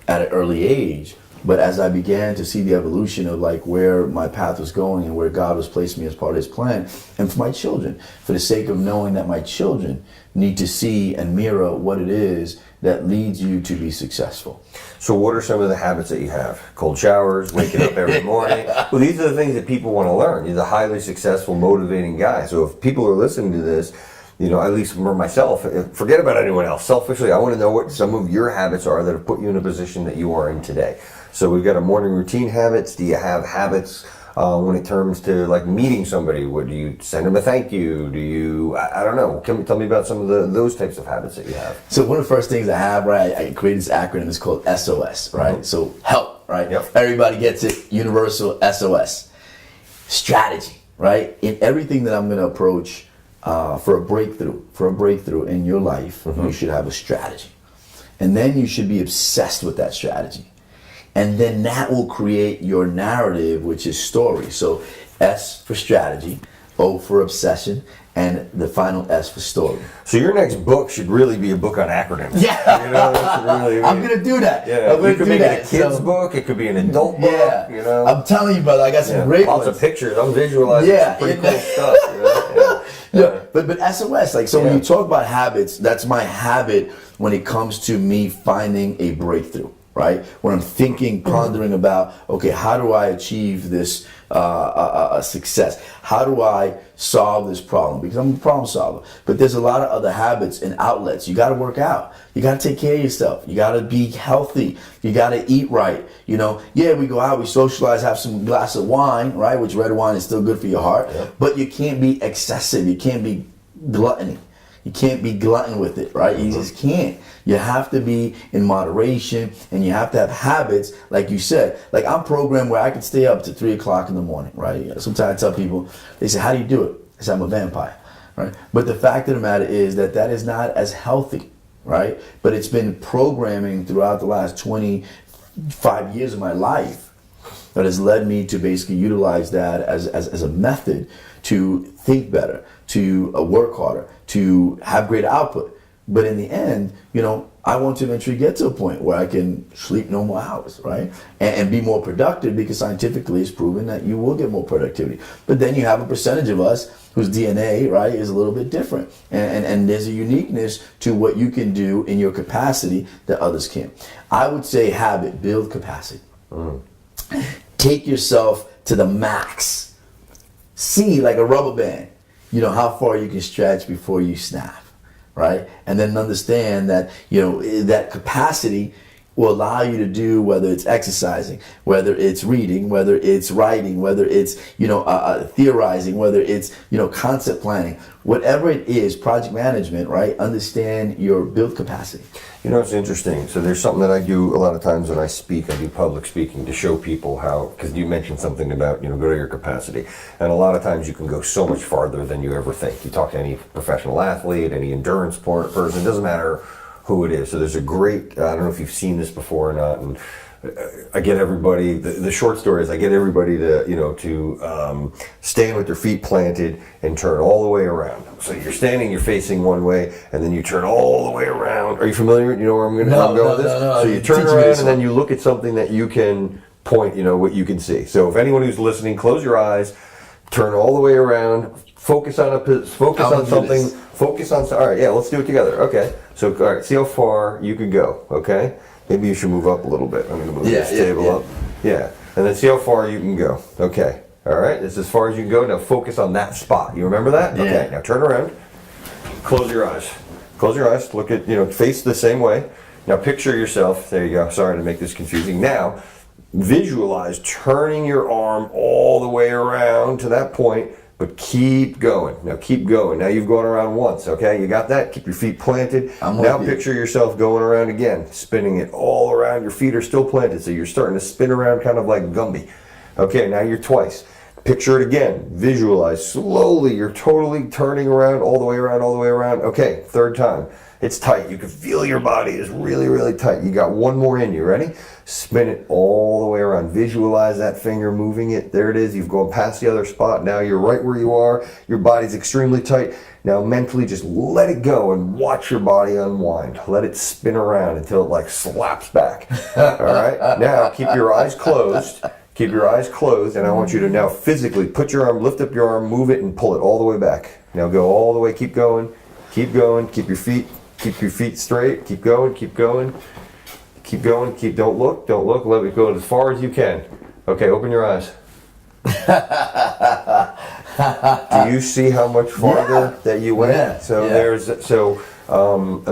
Speaker 1: at an early age, but as I began to see the evolution of like where my path was going and where God was placing me as part of his plan, and for my children, for the sake of knowing that my children need to see and mirror what it is that leads you to be successful.
Speaker 2: So what are some of the habits that you have? Cold showers, waking up every morning. Well, these are the things that people want to learn. You're the highly successful, motivating guy. So if people are listening to this, at least for myself, forget about anyone else. Selfishly, I want to know what some of your habits are that have put you in a position that you are in today. So we've got a morning routine habits. Do you have habits when it comes to like meeting somebody? Would you send them a thank you? Do you, I don't know. Tell me about some of those types of habits that you have.
Speaker 1: So one of the first things I have, right, I created this acronym. It's called SOS, right? So help, right? Yep. Everybody gets it. Universal SOS. Strategy, right? In everything that I'm going to approach for a breakthrough in your life, you should have a strategy. And then you should be obsessed with that strategy. And then that will create your narrative, which is story. So S for strategy, O for obsession, and the final S for story.
Speaker 2: So your next book should really be a book on acronyms.
Speaker 1: Yeah, really, I'm gonna do that.
Speaker 2: Yeah, you could make it a kid's book. It could be an adult book.
Speaker 1: Yeah, I'm telling you, brother, I got some great
Speaker 2: lots of pictures. I'm visualizing some pretty cool stuff.
Speaker 1: But SOS, like so, when you talk about habits, that's my habit when it comes to me finding a breakthrough. Right? When I'm thinking, pondering about, okay, how do I achieve this success? How do I solve this problem? Because I'm a problem solver. But there's a lot of other habits and outlets. You got to work out. You got to take care of yourself. You got to be healthy. You got to eat right. We go out, we socialize, have some glass of wine, right? Which red wine is still good for your heart. Yep. But you can't be excessive. You can't be gluttony. You can't be glutton with it, right? You just can't. You have to be in moderation, and you have to have habits, like you said. Like I'm programmed where I can stay up to 3 o'clock in the morning, right? Sometimes I tell people, they say, how do you do it? I say, I'm a vampire, right? But the fact of the matter is that is not as healthy, right? But it's been programming throughout the last 25 years of my life that has led me to basically utilize that as a method to think better, to work harder, to have greater output. But in the end, I want to eventually get to a point where I can sleep no more hours, right? And be more productive, because scientifically it's proven that you will get more productivity. But then you have a percentage of us whose DNA, right, is a little bit different. And there's a uniqueness to what you can do in your capacity that others can't. I would say habit, build capacity. Take yourself to the max. See, like a rubber band, how far you can stretch before you snap. Right? And then understand that, that capacity will allow you to do, whether it's exercising, whether it's reading, whether it's writing, whether it's, theorizing, whether it's, concept planning, whatever it is, project management, right? Understand your build capacity.
Speaker 2: It's interesting. So there's something that I do a lot of times when I speak. I do public speaking to show people how, because you mentioned something about, go to your capacity. And a lot of times you can go so much farther than you ever think. You talk to any professional athlete, any endurance person, it doesn't matter who it is. So there's a great, I don't know if you've seen this before or not, and I get everybody, the short story is I get everybody to stand with their feet planted and turn all the way around. So you're standing, you're facing one way, and then you turn all the way around. Are you familiar? You know where I'm going with this?
Speaker 1: No.
Speaker 2: So you turn around and then you look at something that you can point, what you can see. So if anyone who's listening, close your eyes, turn all the way around, Focus on
Speaker 1: I'm gonna do
Speaker 2: something.
Speaker 1: this.
Speaker 2: Focus on. All right, yeah, let's do it together. Okay. So, all right, see how far you can go. Okay. Maybe you should move up a little bit. I'm gonna move this table up. Yeah. And then see how far you can go. Okay. All right. This is as far as you can go. Now focus on that spot. You remember that?
Speaker 1: Yeah.
Speaker 2: Okay. Now turn around. Close your eyes. Close your eyes. Look at, face the same way. Now picture yourself. There you go. Sorry to make this confusing. Now visualize turning your arm all the way around to that point, but keep going. Now keep going. Now you've gone around once. Okay. You got that? Keep your feet planted. Now picture yourself going around again, spinning it all around. Your feet are still planted, so you're starting to spin around kind of like Gumby. Okay. Now you're twice. Picture it again. Visualize slowly. You're totally turning around, all the way around, all the way around. Okay, third time. It's tight. You can feel your body is really, really tight. You got one more in you. Ready? Spin it all the way around. Visualize that finger moving it. There it is. You've gone past the other spot. Now you're right where you are. Your body's extremely tight. Now mentally just let it go and watch your body unwind. Let it spin around until it like slaps back. All right? Now keep your eyes closed. Keep your eyes closed, and I want you to now physically put your arm, lift up your arm, move it, and pull it all the way back. Now go all the way, keep going, keep your feet straight, keep going, don't look, let it go as far as you can. Okay, open your eyes. Do you see how much farther that you went?
Speaker 1: Yeah.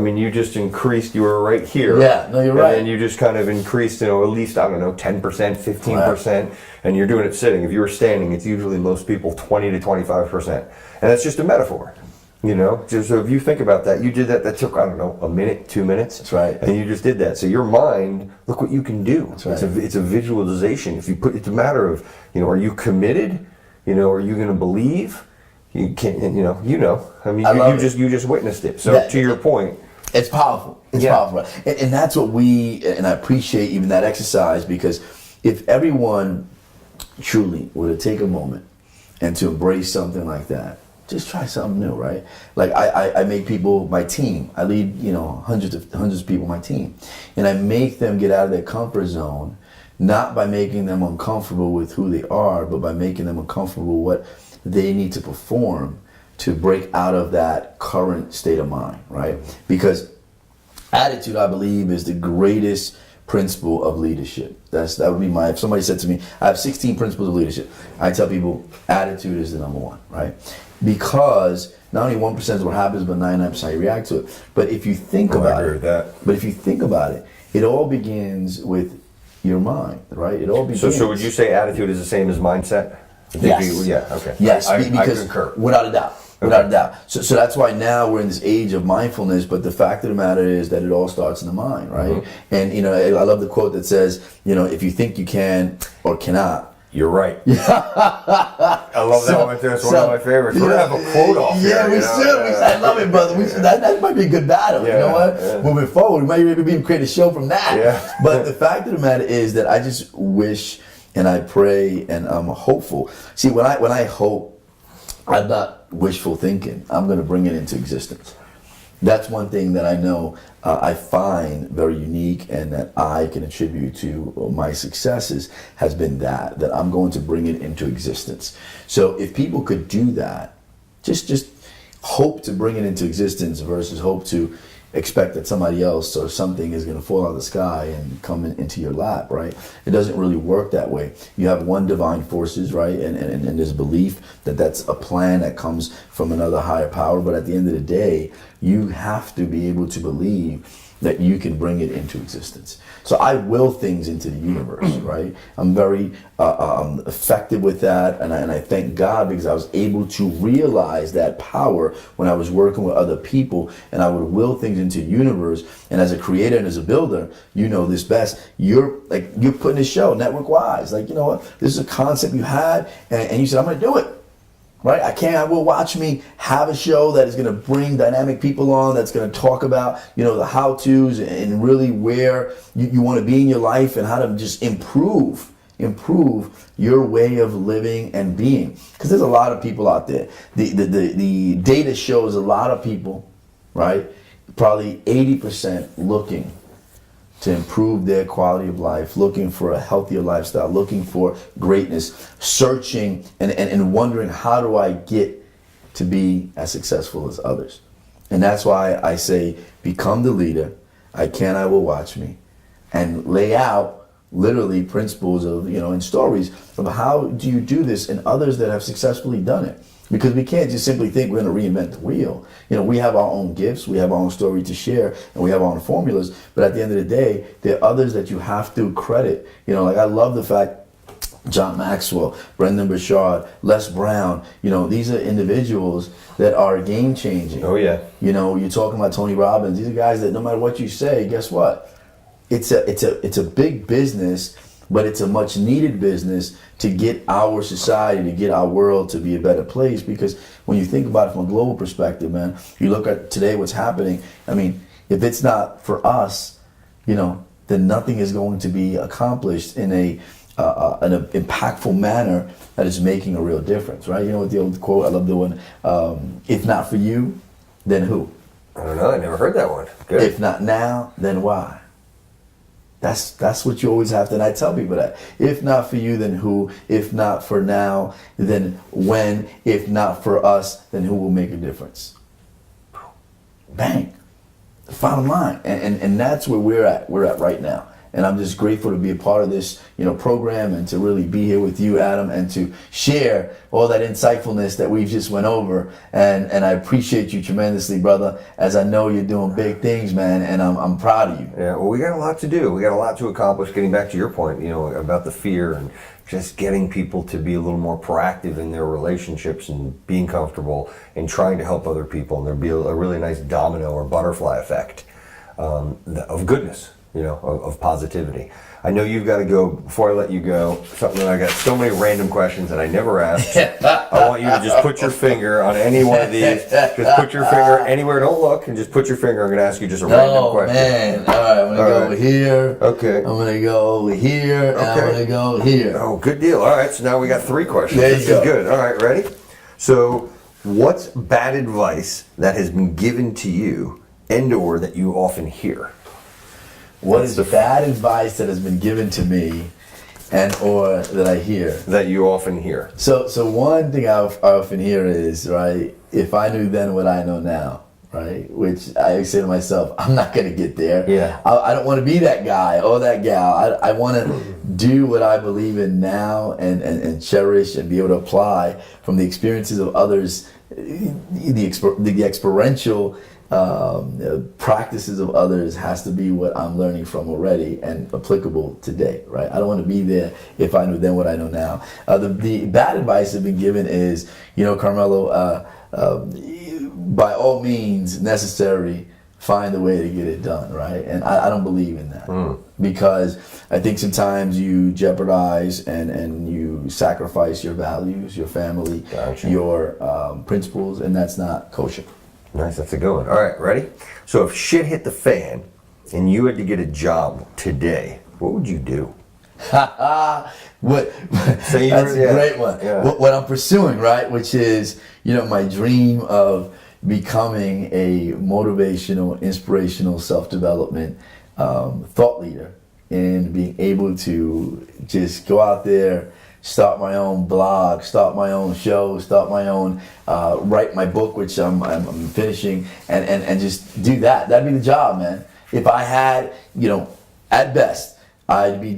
Speaker 2: You just increased, you were right here.
Speaker 1: Yeah, no, you're right.
Speaker 2: And then you just kind of increased, at least, 10%, 15%, and you're doing it sitting. If you were standing, it's usually most people 20 to 25%. And that's just a metaphor, Just so if you think about that, you did that took, a minute, 2 minutes.
Speaker 1: That's right.
Speaker 2: And you just did that. So your mind, look what you can do.
Speaker 1: That's right.
Speaker 2: It's a visualization. It's a matter of, are you committed? Are you going to believe? You can't, you just witnessed it. So to your point,
Speaker 1: it's powerful. It's powerful, and that's what and I appreciate even that exercise, because if everyone truly were to take a moment and to embrace something like that, just try something new, right? Like I make people my team. I lead hundreds of people my team, and I make them get out of their comfort zone, not by making them uncomfortable with who they are, but by making them uncomfortable with what they need to perform to break out of that current state of mind, right? Because attitude, I believe, is the greatest principle of leadership. That would be if somebody said to me, I have 16 principles of leadership, I tell people attitude is the number one, right? Because not only 1% is what happens, but 99% how you react to it. But if you think about it, it all begins with your mind, right? It all begins.
Speaker 2: So would you say attitude is the same as mindset?
Speaker 1: Yes.
Speaker 2: Okay.
Speaker 1: Yes,
Speaker 2: I
Speaker 1: because
Speaker 2: concur.
Speaker 1: Without a doubt. Without a doubt. So that's why now we're in this age of mindfulness, but the fact of the matter is that it all starts in the mind, right? Mm-hmm. And I love the quote that says, if you think you can or cannot,
Speaker 2: you're right. I love that one too. It's one of my favorites. We're gonna have a quote off here.
Speaker 1: Yeah, we should. I love it, brother. That might be a good battle.
Speaker 2: Yeah,
Speaker 1: you know what? Yeah. Moving forward, we might even create a show from that.
Speaker 2: Yeah.
Speaker 1: But the fact of the matter is that I just wish and I pray and I'm hopeful. See, when I hope, I'm not wishful thinking. I'm going to bring it into existence. That's one thing that I know I find very unique and that I can attribute to my successes has been that I'm going to bring it into existence. So if people could do that, just hope to bring it into existence versus hope to expect that somebody else or something is going to fall out of the sky and come into your lap, right? It doesn't really work that way. You have one divine forces, right? And there's belief that that's a plan that comes from another higher power. But at the end of the day, you have to be able to believe that you can bring it into existence. So I will things into the universe, right? I'm very effective with that, and I thank God because I was able to realize that power when I was working with other people, and I would will things into the universe. And as a creator and as a builder, you know this best. You're putting this show, NetWorkWise. Like, you know what? This is a concept you had, and you said, I'm going to do it. Right? I will watch me have a show that is going to bring dynamic people on, that's going to talk about, the how-tos and really where you want to be in your life and how to just improve your way of living and being. Because there's a lot of people out there. The data shows a lot of people, right? Probably 80% looking to improve their quality of life, looking for a healthier lifestyle, looking for greatness, searching and wondering, how do I get to be as successful as others. And that's why I say, become the leader. I will watch me. And lay out literally principles of, and stories of how do you do this in others that have successfully done it. Because we can't just simply think we're going to reinvent the wheel. We have our own gifts, we have our own story to share, and we have our own formulas. But at the end of the day, there are others that you have to credit. Like I love the fact John Maxwell, Brendan Burchard, Les Brown, these are individuals that are game changing.
Speaker 2: Oh yeah.
Speaker 1: You're talking about Tony Robbins. These are guys that no matter what you say, guess what? It's a big business, but it's a much needed business to get our society, to get our world to be a better place. Because when you think about it from a global perspective, man, you look at today what's happening. I mean, if it's not for us, then nothing is going to be accomplished in an impactful manner that is making a real difference, right? What the old quote, I love the one, if not for you, then who?
Speaker 2: I don't know, I never heard that one. Good.
Speaker 1: If not now, then why? That's what you always have to, and I tell people that. If not for you, then who? If not for now, then when? If not for us, then who will make a difference? Bang. The bottom line. And that's where we're at right now. And I'm just grateful to be a part of this, program, and to really be here with you, Adam, and to share all that insightfulness that we've just went over. And I appreciate you tremendously, brother, as I know you're doing big things, man, and I'm proud of you.
Speaker 2: Yeah, well, we got a lot to do. We got a lot to accomplish. Getting back to your point, about the fear and just getting people to be a little more proactive in their relationships and being comfortable and trying to help other people. And there'll be a really nice domino or butterfly effect of goodness. Of positivity. I know you've got to go. Before I let you go, something I got so many random questions that I never asked. I want you to just put your finger on any one of these. Just put your finger anywhere. Don't look, and just put your finger. I'm going to ask you just a random question.
Speaker 1: Man. All right, I'm going to go over here.
Speaker 2: Okay.
Speaker 1: I'm going to go over here, and I'm going to go here.
Speaker 2: Oh, good deal. All right, so now we got 3 questions.
Speaker 1: This
Speaker 2: is good. All right, ready? So, what's bad advice that has been given to you and/or that you often hear?
Speaker 1: What is the bad advice that has been given to me and or that I hear?
Speaker 2: That you often hear.
Speaker 1: So one thing I often hear is, right, if I knew then what I know now, right? Which I say to myself, I'm not going to get there.
Speaker 2: Yeah.
Speaker 1: I don't want to be that guy or that gal. I want to do what I believe in now and cherish and be able to apply from the experiences of others, the experiential practices of others has to be what I'm learning from already and applicable today, right? I don't want to be there if I knew then what I know now. The bad advice that's been given is, Carmelo, by all means necessary, find a way to get it done, right? And I don't believe in that because I think sometimes you jeopardize and you sacrifice your values, your family, your principles, and that's not kosher.
Speaker 2: Nice, that's a good one. All right, ready? So if shit hit the fan and you had to get a job today, what would you do?
Speaker 1: That's a great one.
Speaker 2: Yeah.
Speaker 1: What I'm pursuing, right, which is, my dream of becoming a motivational, inspirational, self-development thought leader and being able to just go out there, start my own blog, start my own show, start my own, write my book, which I'm finishing, and just do that. That'd be the job, man. If I had, at best, I'd be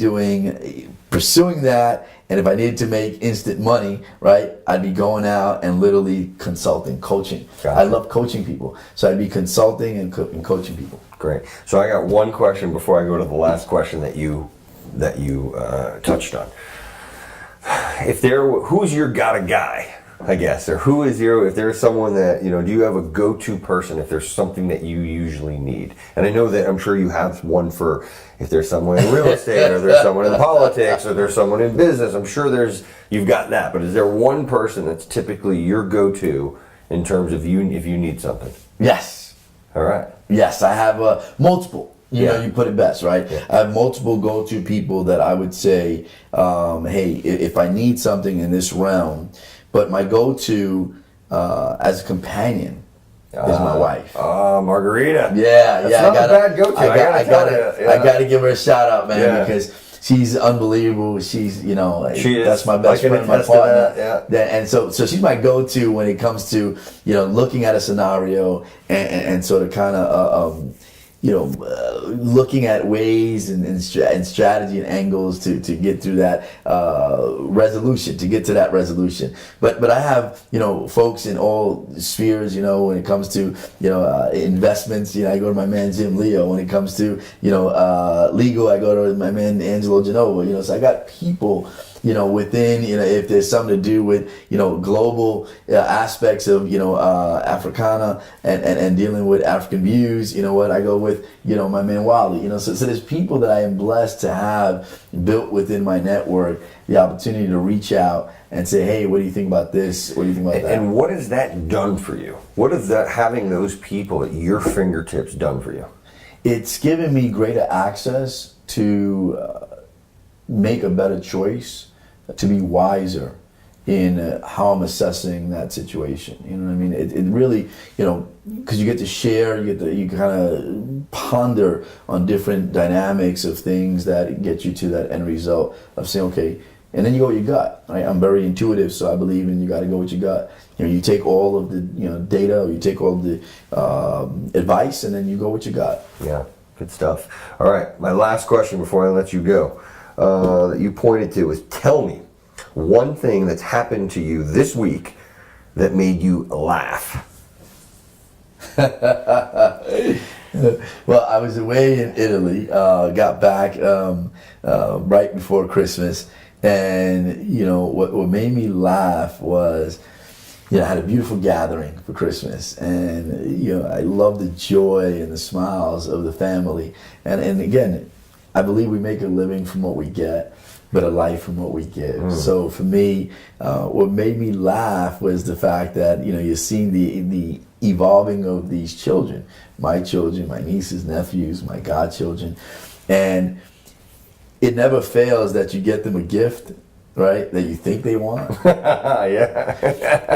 Speaker 1: pursuing that, and if I needed to make instant money, right, I'd be going out and literally consulting, coaching.
Speaker 2: Gotcha.
Speaker 1: I love coaching people, so I'd be consulting and coaching people.
Speaker 2: Great. So I got one question before I go to the last question that you touched on. Who's your guy, I guess, or if there's someone that, do you have a go-to person if there's something that you usually need? And I know that I'm sure you have one for if there's someone in real estate or there's someone in politics or there's someone in business. I'm sure you've got that, but is there one person that's typically your go-to in terms of if you need something?
Speaker 1: Yes.
Speaker 2: All right.
Speaker 1: Yes, I have multiple. You put it best, right?
Speaker 2: Yeah.
Speaker 1: I have multiple go-to people that I would say, hey, if I need something in this realm, but my go-to as a companion is my wife.
Speaker 2: Margarita.
Speaker 1: Yeah,
Speaker 2: That's not a bad go-to.
Speaker 1: I gotta give her a shout out, man, because she's unbelievable. She's, you know,
Speaker 2: She is.
Speaker 1: that's my best
Speaker 2: I can
Speaker 1: friend, my
Speaker 2: attest to
Speaker 1: partner.
Speaker 2: that, yeah.
Speaker 1: And so she's my go-to when it comes to, you know, looking at a scenario and sort of kind of, you know, looking at ways and strategy and angles to get through that resolution, to get to that resolution. But I have, you know, folks in all spheres, you know, when it comes to, you know, investments, you know, I go to my man Jim Leo. When it comes to, you know, legal, I go to my man Angelo Genova. You know, so I got people, you know, within, you know, if there's something to do with, you know, global aspects of, you know, Africana and dealing with African views, you know what, I go with, you know, my man Wally, you know, so there's people that I am blessed to have built within my network, the opportunity to reach out and say, hey, what do you think about this? What do you think about that?
Speaker 2: And what has that done for you? What has that, having those people at your fingertips, done for you?
Speaker 1: It's given me greater access to make a better choice, to be wiser in how I'm assessing that situation. You know what I mean? It really, you know, because you get to share, you kind of ponder on different dynamics of things that get you to that end result of saying, okay, and then you go with your gut. Right? I'm very intuitive, so I believe in you got to go with your gut. You know, you take all of the, you know, data, or you take all of the advice, and then you go with your gut.
Speaker 2: Yeah, good stuff. All right, my last question before I let you go, that you pointed to is, tell me one thing that's happened to you this week that made you laugh.
Speaker 1: Well, I was away in Italy, got back right before Christmas, and you know what made me laugh was, you know, I had a beautiful gathering for Christmas, and you know, I love the joy and the smiles of the family, and again, I believe we make a living from what we get, but a life from what we give. So for me, what made me laugh was the fact that, you know, you're seeing the evolving of these children, my nieces, nephews, my godchildren, and it never fails that you get them a gift, right, that you think they want.
Speaker 2: Yeah.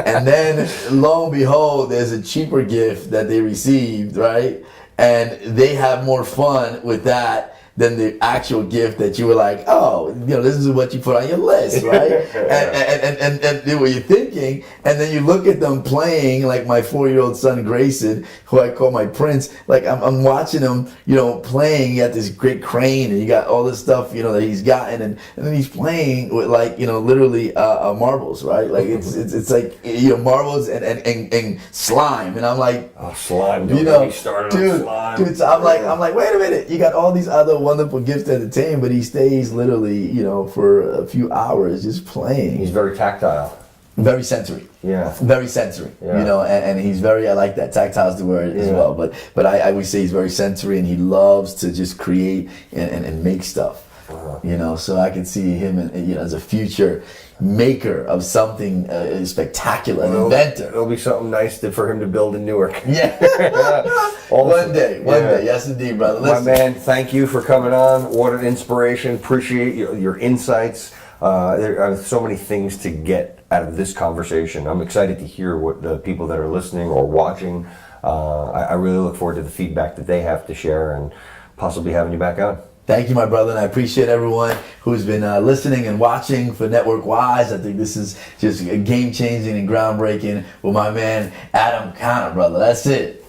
Speaker 1: And then lo and behold, there's a cheaper gift that they received, right? And they have more fun with that than the actual gift that you were like, oh, you know, this is what you put on your list, right? and then what you're thinking, and then you look at them playing, like my 4-year-old son Grayson, who I call my prince, like I'm watching him, you know, playing. He got this great crane, and you got all this stuff, you know, that he's gotten, and then he's playing with, like, you know, literally marbles, right? Like it's like, you know, marbles and slime, and I'm like,
Speaker 2: oh, slime, don't
Speaker 1: you
Speaker 2: get
Speaker 1: know,
Speaker 2: me started on slime.
Speaker 1: dude, so I'm like, wait a minute, you got all these other wonderful gifts to entertain, but he stays literally, you know, for a few hours just playing.
Speaker 2: He's very tactile.
Speaker 1: Very sensory.
Speaker 2: Yeah.
Speaker 1: Very sensory.
Speaker 2: Yeah.
Speaker 1: You know, and he's very, I like that, tactile is the word as well. But I would say he's very sensory, and he loves to just create and make stuff. You know, so I can see him, you know, as a future maker of something spectacular, an inventor.
Speaker 2: It'll be something nice for him to build in Newark.
Speaker 1: Yeah.
Speaker 2: Awesome.
Speaker 1: One day. Yes, indeed, brother. Listen.
Speaker 2: My man, thank you for coming on. What an inspiration. Appreciate your insights. There are so many things to get out of this conversation. I'm excited to hear what the people that are listening or watching, I really look forward to the feedback that they have to share, and possibly having you back on.
Speaker 1: Thank you, my brother, and I appreciate everyone who's been listening and watching for NetWorkWise. I think this is just game-changing and groundbreaking with my man Adam Connor, brother. That's it.